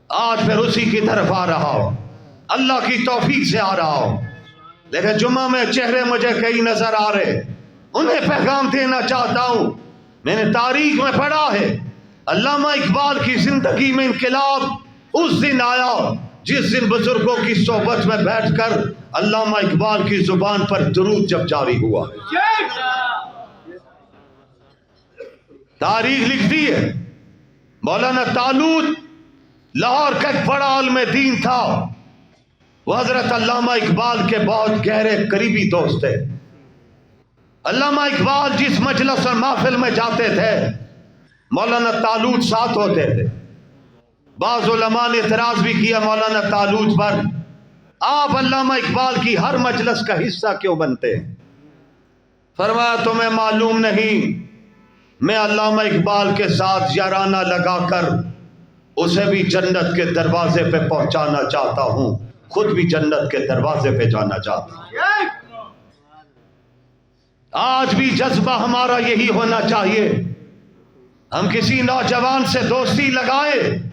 آج پھر اسی کی طرف آ رہا ہوں، اللہ کی توفیق سے آ رہا ہوں. لیکن جمعہ میں چہرے مجھے کئی نظر آ رہے، انہیں پیغام دینا چاہتا ہوں. میں نے تاریخ میں پڑھا ہے علامہ اقبال کی زندگی میں انقلاب اس دن آیا جس دن بزرگوں کی صحبت میں بیٹھ کر علامہ اقبال کی زبان پر درود جب جاری ہوا. تاریخ لکھتی ہے مولانا طالوت لاہور کا ایک بڑا عالم دین تھا. وہ حضرت علامہ اقبال کے بہت گہرے قریبی دوست تھے. علامہ اقبال جس مجلس اور محفل میں جاتے تھے مولانا طالوت ساتھ ہوتے تھے. بعض علماء نے اعتراض بھی کیا مولانا طالوت پر، آپ علامہ اقبال کی ہر مجلس کا حصہ کیوں بنتے ہیں؟ فرمایا تمہیں معلوم نہیں، میں علامہ اقبال کے ساتھ یارانہ لگا کر اسے بھی جنت کے دروازے پہ پہنچانا چاہتا ہوں، خود بھی جنت کے دروازے پہ جانا چاہتا ہوں. آج بھی جذبہ ہمارا یہی ہونا چاہیے. ہم کسی نوجوان سے دوستی لگائیں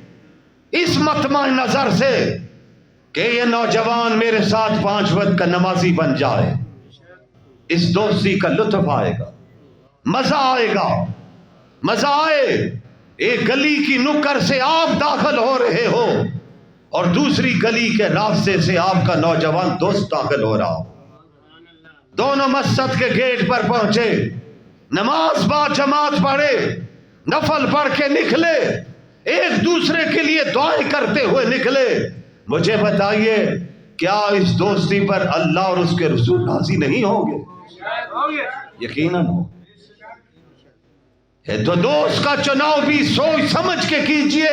اس مطمع نظر سے کہ یہ نوجوان میرے ساتھ 5 وقت کا نمازی بن جائے. اس دوستی کا لطف آئے گا، مزہ آئے گا. مزہ آئے ایک گلی کی نکر سے آپ داخل ہو رہے ہو اور دوسری گلی کے راستے سے آپ کا نوجوان دوست داخل ہو رہا ہو. دونوں مسجد کے گیٹ پر پہنچے، نماز با جماعت پڑھے، نفل پڑھ کے نکلے، ایک دوسرے کے لیے دعائیں کرتے ہوئے نکلے. مجھے بتائیے کیا اس دوستی پر اللہ اور اس کے رسول راضی نہیں ہوں گے؟ یقیناً ہو. تو دوست کا چناؤ بھی سوچ سمجھ کے کیجئے.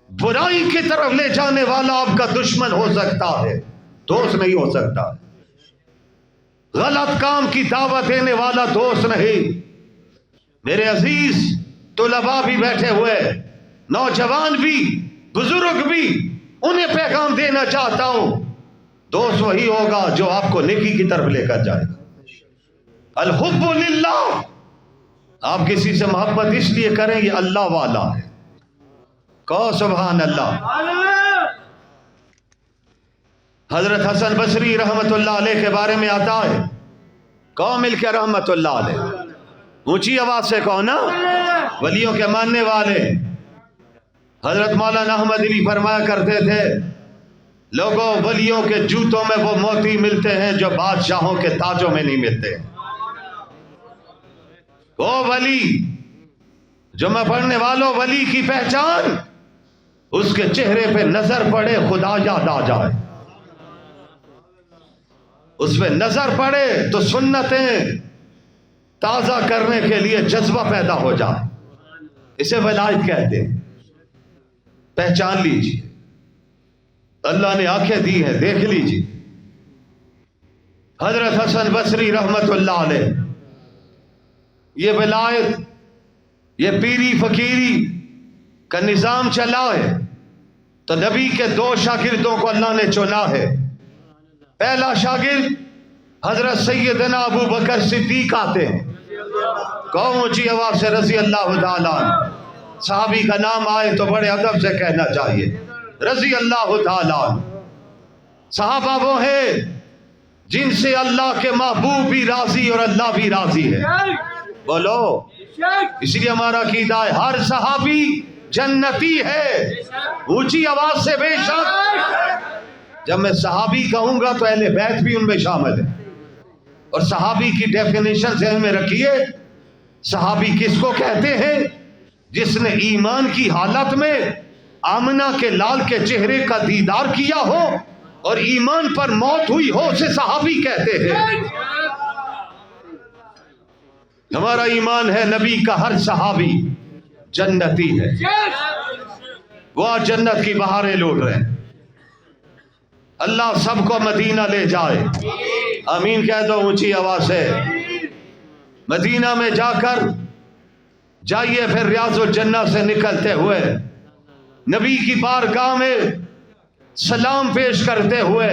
برائی کی طرف لے جانے والا آپ کا دشمن ہو سکتا ہے، دوست نہیں ہو سکتا. غلط کام کی دعوت دینے والا دوست نہیں. میرے عزیز طلباء بھی بیٹھے ہوئے، نوجوان بھی، بزرگ بھی، انہیں پیغام دینا چاہتا ہوں، دوست وہی ہوگا جو آپ کو نیکی کی طرف لے کر جائے گا. الحب للہ. آپ کسی سے محبت اس لیے کریں یہ اللہ والا ہے. کہو سبحان اللہ. حضرت حسن بصری رحمت اللہ علیہ کے بارے میں آتا ہے، کہو مل کے رحمت اللہ علیہ. اونچی آواز سے کہو نا. ولیوں کے ماننے والے. حضرت مولانا احمد علی فرمایا کرتے تھے لوگوں ولیوں کے جوتوں میں وہ موتی ملتے ہیں جو بادشاہوں کے تاجوں میں نہیں ملتے. وہ ولی جو میں پڑھنے والوں، ولی کی پہچان اس کے چہرے پہ نظر پڑے خدا یاد آ جائے. اس پہ نظر پڑے تو سنتیں تازہ کرنے کے لیے جذبہ پیدا ہو جائے. اسے ولایت کہتے ہیں. پہچان لیجیے، اللہ نے آنکھیں دی ہیں، دیکھ لیجیے. حضرت حسن بصری رحمت اللہ علیہ یہ ولایت، یہ پیری فقیری کا نظام چلا ہے تو نبی کے 2 شاگردوں کو اللہ نے چنا ہے. پہلا شاگرد حضرت سیدنا ابو بکر صدیق آتے ہیں. کہو اونچی آواز سے رضی اللہ تعالیٰ. صحابی کا نام آئے تو بڑے ادب سے کہنا چاہیے رضی اللہ تعالیٰ. صحابہ وہ ہیں جن سے اللہ کے محبوب بھی راضی اور اللہ بھی راضی ہے. بولو. اس لیے ہمارا عقیدہ ہے ہر صحابی جنتی ہے. اونچی آواز سے بے شک. جب میں صحابی کہوں گا تو اہل بیت بھی ان میں شامل ہے. اور صحابی کی ڈیفینیشن ذہن میں رکھیے. صحابی کس کو کہتے ہیں؟ جس نے ایمان کی حالت میں آمنہ کے لال کے چہرے کا دیدار کیا ہو اور ایمان پر موت ہوئی ہو اسے صحابی کہتے ہیں۔ ہمارا ایمان ہے نبی کا ہر صحابی جنتی ہے، وہ آج جنت کی بہاریں لوٹ رہے ہیں۔ اللہ سب کو مدینہ لے جائے، آمین کہہ دو اونچی آواز سے۔ مدینہ میں جا کر جائیے، پھر ریاض الجنہ سے نکلتے ہوئے نبی کی بارگاہ میں سلام پیش کرتے ہوئے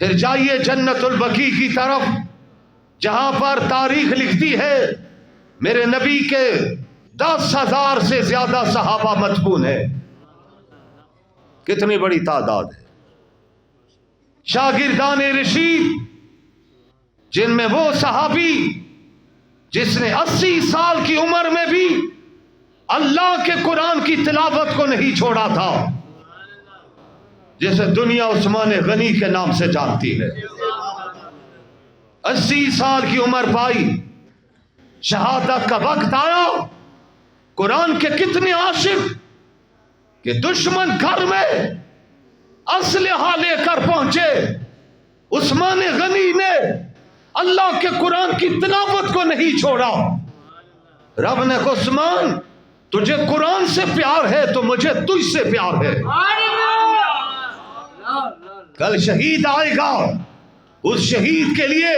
پھر جائیے جنت البقیع کی طرف، جہاں پر تاریخ لکھتی ہے میرے نبی کے 10,000 سے زیادہ صحابہ مدفون ہیں۔ کتنی بڑی تعداد ہے۔ شاگردان رشید، جن میں وہ صحابی جس نے 80 سال کی عمر میں بھی اللہ کے قرآن کی تلاوت کو نہیں چھوڑا تھا، جسے دنیا عثمان غنی کے نام سے جانتی ہے۔ 80 سال کی عمر پائی، شہادت کا وقت آیا، قرآن کے کتنے عاشق کہ دشمن گھر میں اسلحہ لے کر پہنچے، عثمان غنی نے اللہ کے قرآن کی تلاوت کو نہیں چھوڑا۔ رب نے کہا عثمان تجھے قرآن سے پیار ہے تو مجھے تجھ سے پیار ہے۔ کل شہید آئے گا، اس شہید کے لیے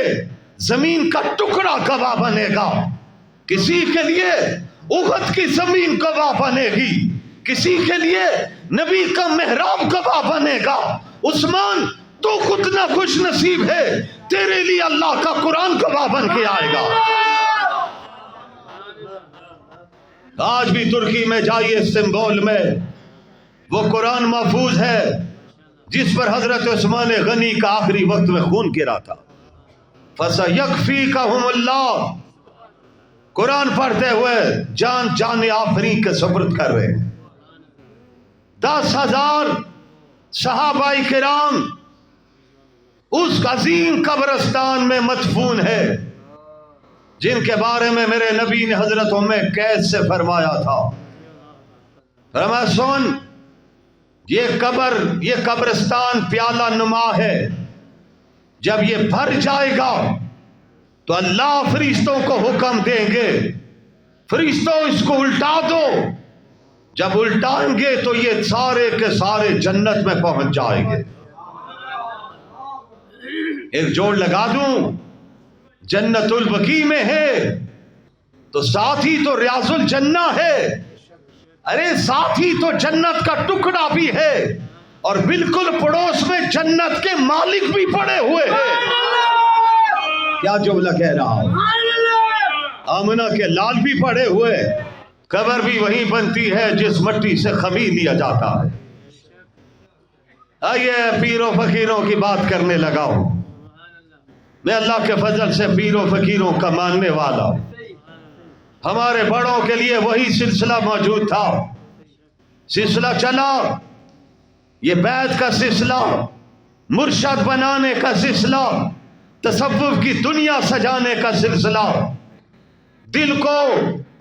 زمین کا ٹکڑا گواہ بنے گا، کسی کے لیے احد کی زمین گواہ بنے گی، کسی کے لیے نبی کا محراب گواہ بنے گا۔ عثمان تو کتنا خوش نصیب ہے، تیرے لیے اللہ کا قرآن گواہ بن کے آئے گا۔ آج بھی ترکی میں جائیے، استنبول میں وہ قرآن محفوظ ہے جس پر حضرت عثمان غنی کا آخری وقت میں خون گرا تھا۔ فَسَيَكْفِيكَهُمُ اللَّهُ، قرآن پڑھتے ہوئے جان آفرین کے سپرد کر رہے ہیں۔ 10,000 صحابہ کرام اس عظیم قبرستان میں مدفون ہے جن کے بارے میں میرے نبی نے حضرت ام قیس سے فرمایا تھا، فرمایا سن یہ قبرستان پیالہ نما ہے، جب یہ بھر جائے گا تو اللہ فرشتوں کو حکم دیں گے فرشتوں اس کو الٹا دو، جب الٹائیں گے تو یہ سارے کے سارے جنت میں پہنچ جائیں گے۔ ایک جوڑ لگا دوں، جنت البقیع میں ہے تو ساتھ ہی تو ریاض الجنہ ہے، ارے ساتھ ہی تو جنت کا ٹکڑا بھی ہے، اور بالکل پڑوس میں جنت کے مالک بھی پڑے ہوئے ہیں۔ کیا جملہ کہہ رہا ہوں؟ آمنہ کے لال بھی پڑے ہوئے، قبر بھی وہیں بنتی ہے جس مٹی سے خمیر لیا جاتا ہے۔ آئیے پیروں فقیروں کی بات کرنے لگا ہوں۔ میں اللہ کے فضل سے پیروں فقیروں کا ماننے والا ہوں۔ ہمارے بڑوں کے لیے وہی سلسلہ موجود تھا، سلسلہ چلا، یہ بیعت کا سلسلہ، مرشد بنانے کا سلسلہ، تصوف کی دنیا سجانے کا سلسلہ، دل کو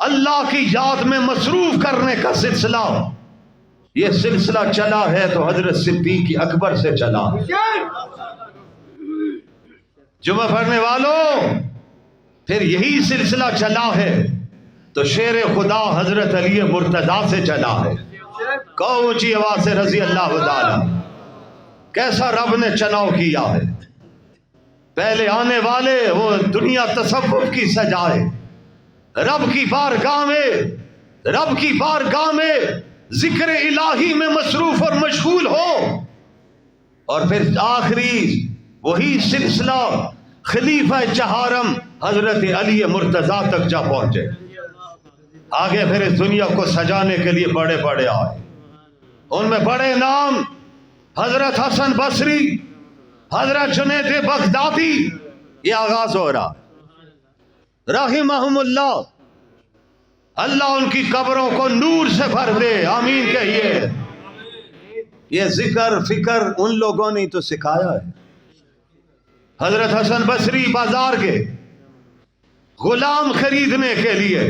اللہ کی یاد میں مصروف کرنے کا سلسلہ۔ یہ سلسلہ چلا ہے تو حضرت صدیق اکبر سے چلا۔ جمعہ پڑھنے والوں، پھر یہی سلسلہ چلا ہے تو شیر خدا حضرت علی مرتضیٰ سے چلا ہے۔ کہو اونچی آواز سے رضی اللہ تعالی۔ کیسا رب نے چناؤ کیا ہے، پہلے آنے والے وہ دنیا تصوف کی سجائے، رب کی بارگاہ میں ذکر الہی میں مصروف اور مشغول ہو، اور پھر آخری وہی سلسلہ خلیفہ چہارم حضرت علی مرتضیٰ تک جا پہنچے۔ آگے پھر اس دنیا کو سجانے کے لیے بڑے بڑے آئے، ان میں بڑے نام حضرت حسن بصری، حضرت جنید بغدادی، یہ آغاز ہو رہا، رحمہم اللہ، اللہ ان کی قبروں کو نور سے بھر دے، آمین کہیے۔ یہ ذکر فکر ان لوگوں نے تو سکھایا ہے۔ حضرت حسن بصری بازار گئے غلام خریدنے کے لیے،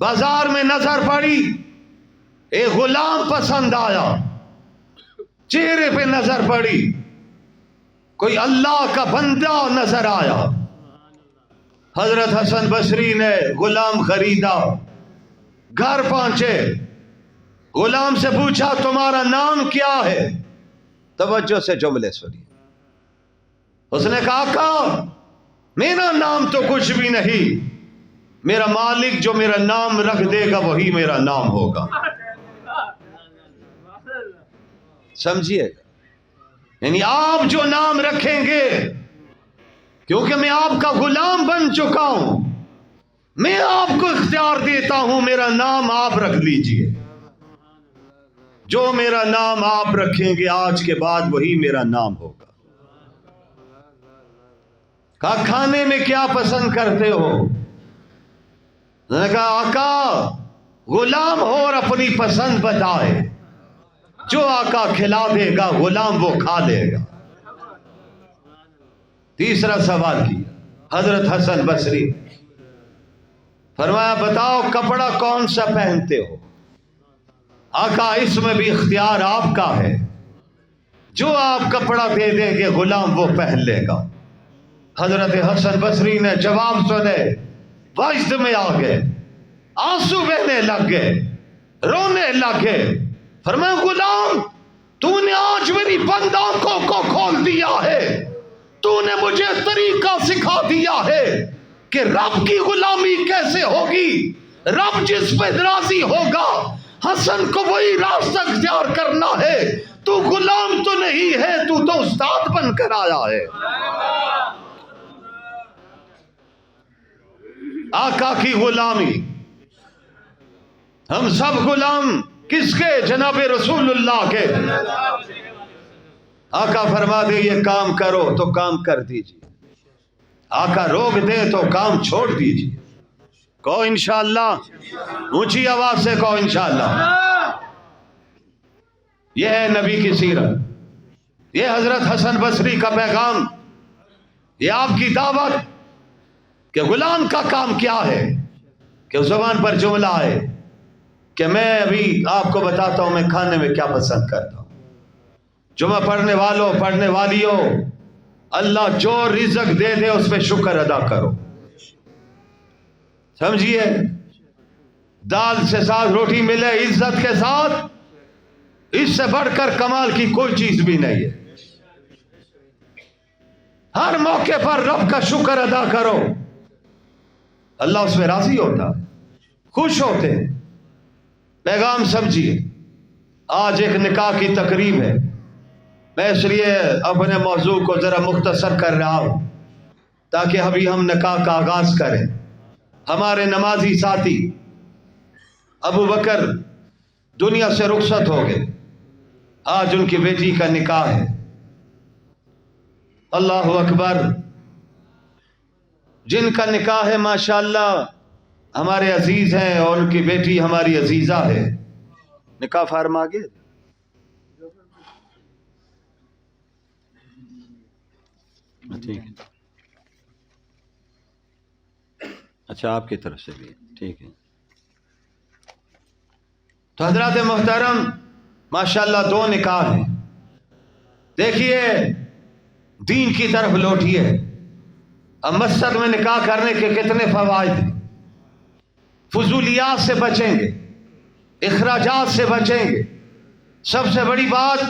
بازار میں نظر پڑی ایک غلام پسند آیا، چہرے پہ نظر پڑی، کوئی اللہ کا بندہ نظر آیا، حضرت حسن بصری نے غلام خریدا، گھر پہنچے، غلام سے پوچھا تمہارا نام کیا ہے؟ توجہ سے جملے سنی۔ اس نے کہا آقا میرا نام تو کچھ بھی نہیں، میرا مالک جو میرا نام رکھ دے گا وہی میرا نام ہوگا۔ سمجھیے، یعنی آپ جو نام رکھیں گے، کیونکہ میں آپ کا غلام بن چکا ہوں، میں آپ کو اختیار دیتا ہوں، میرا نام آپ رکھ لیجئے، جو میرا نام آپ رکھیں گے آج کے بعد وہی میرا نام ہوگا۔ کہا کھانے میں کیا پسند کرتے ہو؟ میں نے کہا آقا غلام ہو اور اپنی پسند بتائے، جو آقا کھلا دے گا غلام وہ کھا لے گا۔ تیسرا سوال کیا حضرت حسن بصری، فرمایا بتاؤ کپڑا کون سا پہنتے ہو؟ آقا اس میں بھی اختیار آپ کا ہے، جو آپ کپڑا دے دیں گے غلام وہ پہن لے گا۔ حضرت حسن بصری نے جواب سنے، وجد میں آ گئے، آنسو بہنے لگ گئے، رونے لگے، فرمایا غلام تو نے آج میری بند آنکھوں کو کھول دیا ہے، تو نے مجھے طریقہ سکھا دیا ہے کہ رب کی غلامی کیسے ہوگی، رب جس پہ راضی ہوگا حسن کو وہی راستہ اختیار کرنا ہے، تو غلام تو نہیں ہے، تو استاد بن کر آیا ہے۔ آقا کی غلامی، ہم سب غلام کس کے؟ جناب رسول اللہ کے۔ آقا فرما دے یہ کام کرو تو کام کر دیجیے، آقا روک دے تو کام چھوڑ دیجیے۔ کہو انشاءاللہ، اونچی آواز سے کہو انشاءاللہ۔ یہ ہے نبی کی سیرت، یہ حضرت حسن بصری کا پیغام، یہ آپ کی دعوت کہ غلام کا کام کیا ہے، کہ زبان پر جملہ ہے کہ میں ابھی آپ کو بتاتا ہوں میں کھانے میں کیا پسند کرتا ہوں۔ جمعہ پڑھنے والوں، پڑھنے والیوں، اللہ جو رزق دے دے اس پہ شکر ادا کرو، سمجھیے، دال سے ساتھ روٹی ملے عزت کے ساتھ، اس سے بڑھ کر کمال کی کوئی چیز بھی نہیں ہے۔ ہر موقع پر رب کا شکر ادا کرو، اللہ اس میں راضی ہوتا ہے، خوش ہوتے ہیں۔ پیغام سمجھیے، آج ایک نکاح کی تقریب ہے، میں اس لیے اپنے موضوع کو ذرا مختصر کر رہا ہوں تاکہ ابھی ہم نکاح کا آغاز کریں۔ ہمارے نمازی ساتھی ابو بکر دنیا سے رخصت ہو گئے، آج ان کی بیٹی کا نکاح ہے۔ اللہ اکبر، جن کا نکاح ہے ماشاءاللہ ہمارے عزیز ہیں اور ان کی بیٹی ہماری عزیزہ ہے۔ نکاح فارم آگے، ٹھیک ہے، اچھا آپ کی طرف سے بھی ٹھیک ہے۔ تو حضرات محترم ماشاءاللہ دو نکاح ہیں، دیکھیے دین کی طرف لوٹیے۔ اب مسجد میں نکاح کرنے کے کتنے فوائد ہیں، فضولیات سے بچیں گے، اخراجات سے بچیں گے۔ سب سے بڑی بات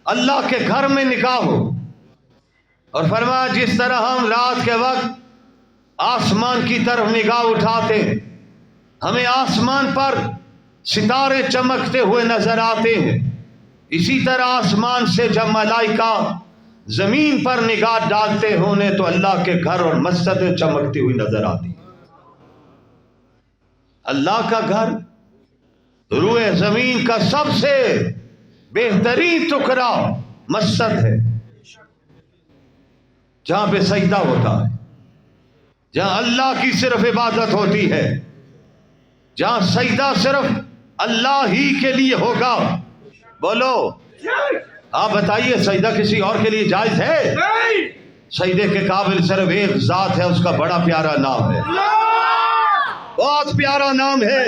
اللہ کے گھر میں نکاح ہو، اور فرمایا جس طرح ہم رات کے وقت آسمان کی طرف نگاہ اٹھاتے ہیں، ہمیں آسمان پر ستارے چمکتے ہوئے نظر آتے ہیں، اسی طرح آسمان سے جب ملائکہ زمین پر نگاہ ڈالتے ہونے تو اللہ کے گھر اور مسجدیں چمکتی ہوئی نظر آتی ہیں۔ اللہ کا گھر روئے زمین کا سب سے بہترین ٹکڑا مسجد ہے، جہاں پہ سجدہ ہوتا ہے، جہاں اللہ کی صرف عبادت ہوتی ہے، جہاں سجدہ صرف اللہ ہی کے لیے ہوگا۔ بولو آپ بتائیے، سجدہ کسی اور کے لیے جائز ہے؟ سجدے کے قابل صرف ایک ذات ہے، اس کا بڑا پیارا نام ہے، بہت پیارا نام ہے،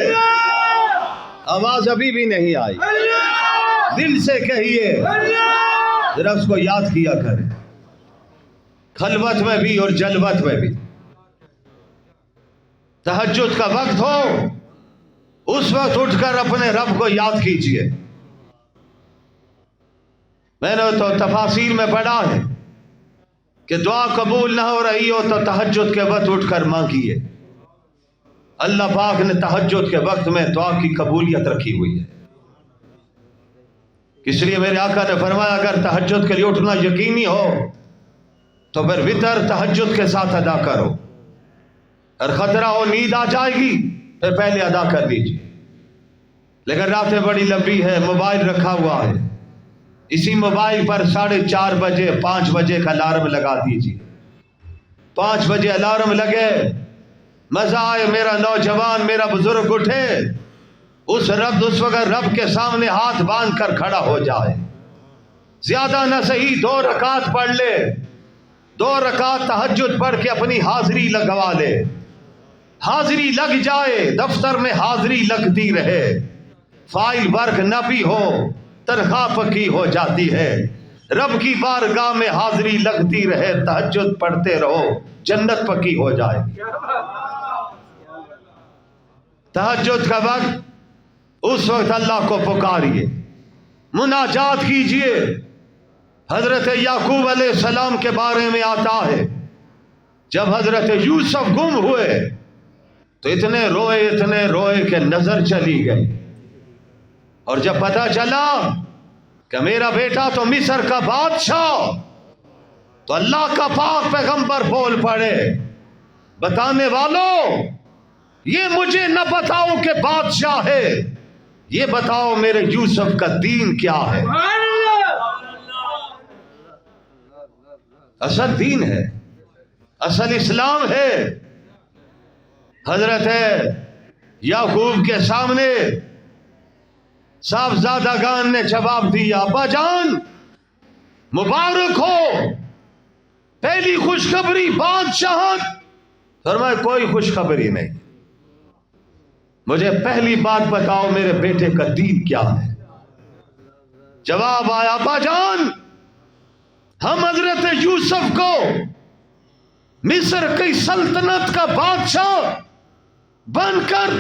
آواز ابھی بھی نہیں آئی، دل سے کہیے، ذرا اس کو یاد کیا کریں، خلوت میں بھی اور جلوت میں بھی۔ تہجد کا وقت ہو اس وقت اٹھ کر اپنے رب کو یاد کیجئے۔ میں نے تو تفاسیر میں پڑھا ہے کہ دعا قبول نہ ہو رہی ہو تو تہجد کے وقت اٹھ کر مانگیے۔ اللہ پاک نے تہجد کے وقت میں دعا کی قبولیت رکھی ہوئی ہے، اس لیے میرے آقا نے فرمایا اگر تہجد کے لیے اٹھنا یقینی ہو تو پھر وتر تہجد کے ساتھ ادا کرو، اور خطرہ ہو نیند آ جائے گی پھر پہلے ادا کر دیجیے۔ لیکن راتیں بڑی لمبی ہے، موبائل رکھا ہوا ہے، اسی موبائل پر 4:30 بجے 5 بجے کا الارم لگا دیجیے۔ 5 بجے الارم لگے، مزہ آئے، میرا نوجوان میرا بزرگ اٹھے، اس وقت رب کے سامنے ہاتھ باندھ کر کھڑا ہو جائے، زیادہ نہ صحیح 2 رکعت پڑھ لے، 2 رکعت تہجد پڑھ کے اپنی حاضری لگوا لے، حاضری لگ جائے، دفتر میں حاضری لگتی رہے، فائل ورک نہ بھی ہو تنخواہ پکی ہو جاتی ہے، رب کی بارگاہ میں حاضری لگتی رہے، تہجد پڑھتے رہو، جنت پکی ہو جائے۔ تہجد کا وقت، اس وقت اللہ کو پکاریے، مناجات کیجئے۔ حضرت یعقوب علیہ السلام کے بارے میں آتا ہے جب حضرت یوسف گم ہوئے تو اتنے روئے کہ نظر چلی گئی، اور جب پتہ چلا کہ میرا بیٹا تو مصر کا بادشاہ، تو اللہ کا پاک پیغمبر بول پڑے، بتانے والوں یہ مجھے نہ بتاؤ کہ بادشاہ ہے، یہ بتاؤ میرے یوسف کا دین کیا ہے۔ اصل دین ہے، اصل اسلام ہے۔ حضرت یعقوب کے سامنے صاحبزادگان نے جواب دیا، ابا جان مبارک ہو، پہلی خوشخبری بادشاہت۔ فرمایا کوئی خوشخبری نہیں، مجھے پہلی بات بتاؤ میرے بیٹے کا دین کیا ہے۔ جواب آیا، ابا جان ہم حضرت یوسف کو مصر کی سلطنت کا بادشاہ بن کر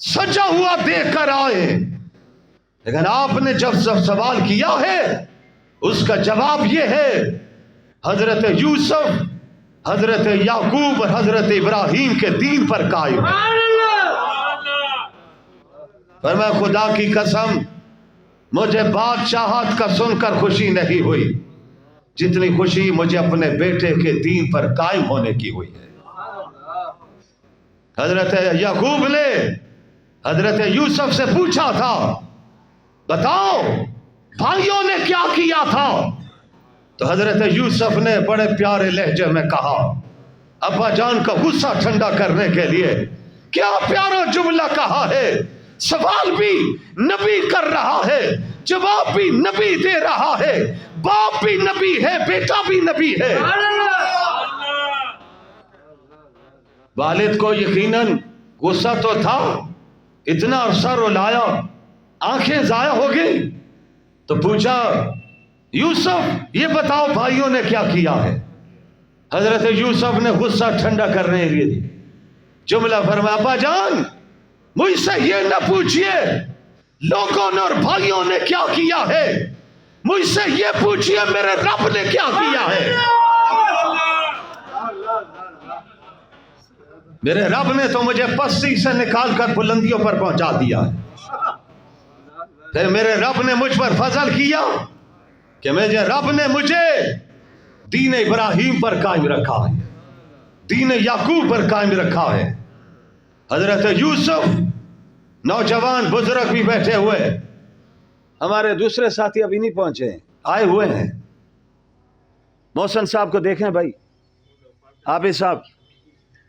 سجا ہوا دیکھ کر آئے، لیکن آپ نے جب سوال کیا ہے اس کا جواب یہ ہے حضرت یوسف حضرت یعقوب اور حضرت ابراہیم کے دین پر قائم ہے۔ فرمایا خدا کی قسم مجھے بادشاہت کا سن کر خوشی نہیں ہوئی جتنی خوشی مجھے اپنے بیٹے کے دین پر قائم ہونے کی ہوئی ہے۔ حضرت یعقوب نے حضرت یوسف سے پوچھا تھا، بتاؤ بھائیوں نے کیا کیا تھا؟ تو حضرت یوسف نے بڑے پیارے لہجے میں کہا، ابا جان کا غصہ ٹھنڈا کرنے کے لیے کیا پیارا جملہ کہا ہے، سوال بھی نبی کر رہا ہے، جواب بھی نبی دے رہا ہے، باپ بھی نبی ہے، بیٹا بھی نبی ہے۔ والد کو یقیناً غصہ تو تھا، اتنا عرصہ رلایا، آنکھیں ضائع ہو گئی، تو پوچھا یوسف یہ بتاؤ بھائیوں نے کیا کیا ہے۔ حضرت یوسف نے غصہ ٹھنڈا کرنے کے لیے جملہ فرمایا، ابا جان مجھ سے یہ نہ پوچھئے لوگوں نے اور بھائیوں نے کیا کیا ہے، مجھ سے یہ پوچھئے میرے رب نے کیا کیا ہے۔ میرے رب نے تو مجھے پستی سے نکال کر بلندیوں پر پہنچا دیا ہے، پھر میرے رب نے مجھ پر فضل کیا کہ میرے رب نے مجھے دین ابراہیم پر قائم رکھا ہے، دین یعقوب پر قائم رکھا ہے۔ حضرت یوسف نوجوان بزرگ بھی بیٹھے ہوئے، ہمارے دوسرے ساتھی ابھی نہیں پہنچے، آئے ہوئے ہیں۔ محسن صاحب کو دیکھیں بھائی، عابد صاحب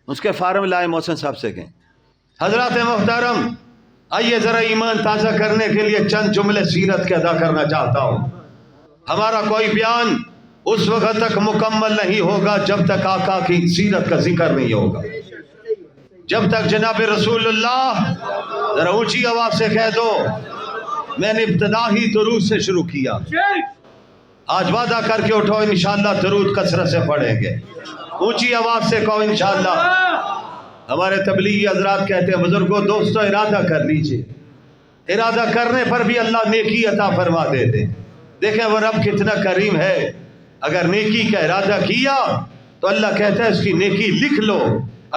اس کے فارم لائے، محسن صاحب سے کہیں۔ حضرات محترم آئیے ذرا ایمان تازہ کرنے کے لیے چند جملے سیرت کے ادا کرنا چاہتا ہوں۔ ہمارا کوئی بیان اس وقت تک مکمل نہیں ہوگا جب تک آقا کی سیرت کا ذکر نہیں ہوگا۔ جب تک جناب رسول اللہ، ذرا اونچی آواز سے کہہ دو، میں نے ابتدا ہی درود سے شروع کیا، آج وعدہ کر کے اٹھو انشاءاللہ درود کثرت سے پڑھیں گے، اونچی آواز سے کہو انشاءاللہ۔ ہمارے تبلیغی حضرات کہتے ہیں بزرگوں دوستو ارادہ کر لیجئے، ارادہ کرنے پر بھی اللہ نیکی عطا فرما دیتے۔ دیکھیں وہ رب کتنا کریم ہے، اگر نیکی کا ارادہ کیا تو اللہ کہتا ہے اس کی نیکی لکھ لو،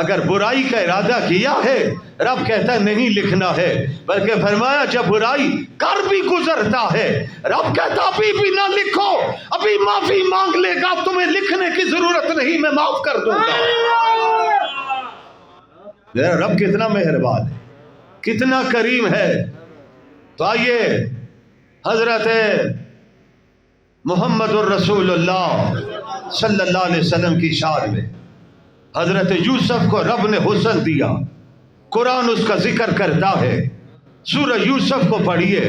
اگر برائی کا ارادہ کیا ہے رب کہتا ہے نہیں لکھنا ہے، بلکہ فرمایا جب برائی کر بھی گزرتا ہے رب کہتا ابھی بھی نہ لکھو، ابھی معافی مانگ لے گا، تمہیں لکھنے کی ضرورت نہیں، میں معاف کر دوں گا۔ میرا رب کتنا مہربان ہے، کتنا کریم ہے۔ تو آئیے حضرت محمد الرسول اللہ صلی اللہ علیہ وسلم کی شان میں حضرت یوسف کو رب نے حسن دیا، قرآن اس کا ذکر کرتا ہے۔ سورہ یوسف کو پڑھیے،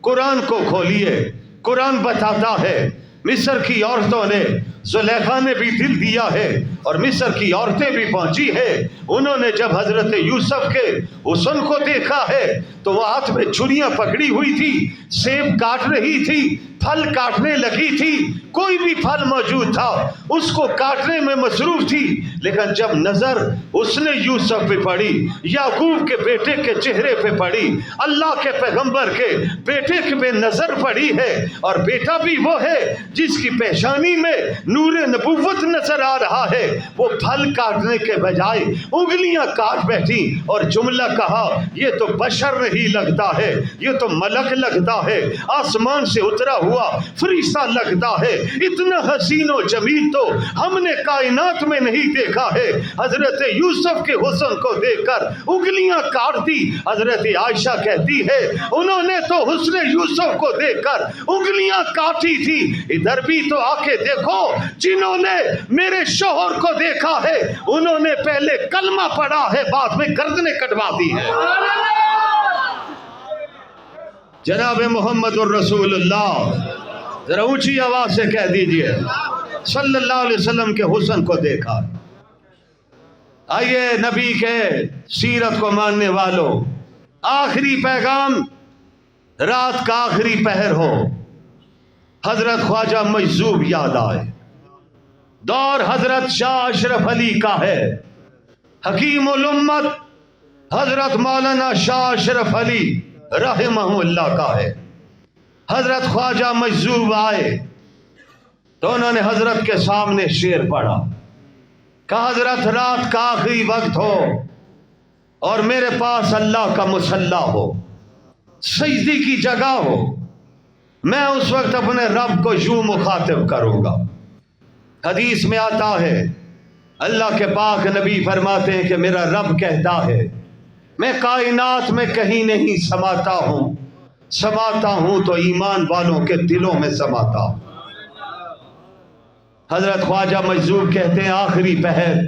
قرآن کو کھولیے، قرآن بتاتا ہے مصر کی عورتوں نے، زلیخا نے بھی دل دیا ہے اور مصر کی عورتیں بھی پہنچی ہے، انہوں نے جب حضرت یوسف کے حسن کو دیکھا ہے تو وہ ہاتھ میں چھریاں پکڑی ہوئی تھی، سیب کاٹ رہی تھی، پھل کاٹنے لگی تھی، کوئی بھی پھل موجود تھا اس کو کاٹنے میں مصروف تھی، لیکن جب نظر اس نے یوسف پہ پڑی، یعقوب کے بیٹے کے چہرے پہ پڑی، اللہ کے پیغمبر کے بیٹے کے پہ نظر پڑی ہے، اور بیٹا بھی وہ ہے جس کی پیشانی میں نور نبوت نظر آ رہا ہے، وہ پھل کاٹنے کے بجائے انگلیاں کاٹ بیٹھی اور جملہ کہا یہ تو بشر نہیں لگتا ہے، یہ تو ملک لگتا ہے، آسمان سے اترا ہوا فرشتہ لگتا ہے، اتنا حسین و جمیل تو ہم نے کائنات میں نہیں دیکھا ہے۔ حضرت یوسف کے حسن کو دیکھ کر انگلیاں کاٹ دی۔ حضرت عائشہ کہتی ہے انہوں نے تو حسن یوسف کو دیکھ کر انگلیاں کاٹی تھی، ادھر بھی تو آ کے دیکھو جنہوں نے میرے شوہر کو دیکھا ہے انہوں نے پہلے کلمہ پڑھا ہے بعد میں گردنیں کٹوا دی ہے۔ جناب محمد الرسول اللہ، ذرا اونچی آواز سے کہہ دیجئے صلی اللہ علیہ وسلم کے حسن کو دیکھا۔ آئیے نبی کے سیرت کو ماننے والوں، آخری پیغام رات کا آخری پہر ہو، حضرت خواجہ مجذوب یاد آئے، دور حضرت شاہ اشرف علی کا ہے، حکیم الامت حضرت مولانا شاہ اشرف علی رحمہ اللہ کا ہے۔ حضرت خواجہ مجذوب آئے تو انہوں نے حضرت کے سامنے شعر پڑھا، کہا حضرت رات کا آخری وقت ہو اور میرے پاس اللہ کا مصلی ہو، سجدی کی جگہ ہو، میں اس وقت اپنے رب کو یوں مخاطب کروں گا۔ حدیث میں آتا ہے اللہ کے پاک نبی فرماتے ہیں کہ میرا رب کہتا ہے میں کائنات میں کہیں نہیں سماتا ہوں، سماتا ہوں تو ایمان والوں کے دلوں میں سماتا ہوں۔ حضرت خواجہ مجذوب کہتے ہیں آخری پہر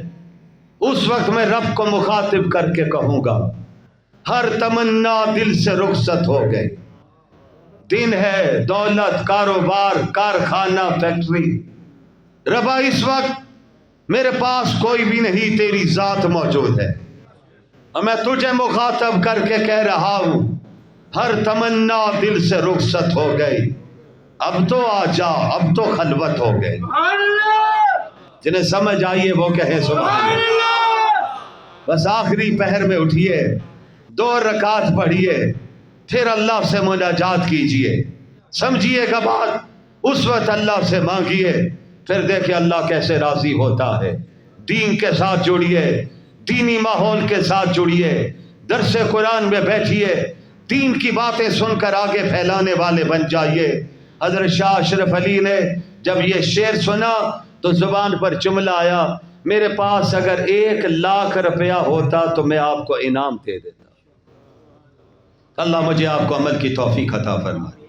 اس وقت میں رب کو مخاطب کر کے کہوں گا ہر تمنا دل سے رخصت ہو گئی، دن ہے دولت کاروبار کارخانہ فیکٹری، ربا اس وقت میرے پاس کوئی بھی نہیں، تیری ذات موجود ہے اور میں تجھے مخاطب کر کے کہہ رہا ہوں ہر تمنا دل سے رخصت ہو گئی، اب تو آ جا، اب تو خلوت ہو گئی۔ جنہیں سمجھ آئیے وہ کہیں سبحان اللہ۔ بس آخری پہر میں اٹھیے، 2 رکعت پڑھیے، پھر اللہ سے مناجات کیجئے، سمجھیے گا بات، اس وقت اللہ سے مانگیے، پھر دیکھیں اللہ کیسے راضی ہوتا ہے۔ دین کے ساتھ جڑیے، دینی ماحول کے ساتھ جڑیے، درس قرآن میں بیٹھیے، دین کی باتیں سن کر آگے پھیلانے والے بن جائیے۔ حضرت شاہ اشرف علی نے جب یہ شعر سنا تو زبان پر جملہ آیا میرے پاس اگر 1 لاکھ روپیہ ہوتا تو میں آپ کو انعام دے دیتا۔ اللہ مجھے آپ کو عمل کی توفیق عطا فرمائے۔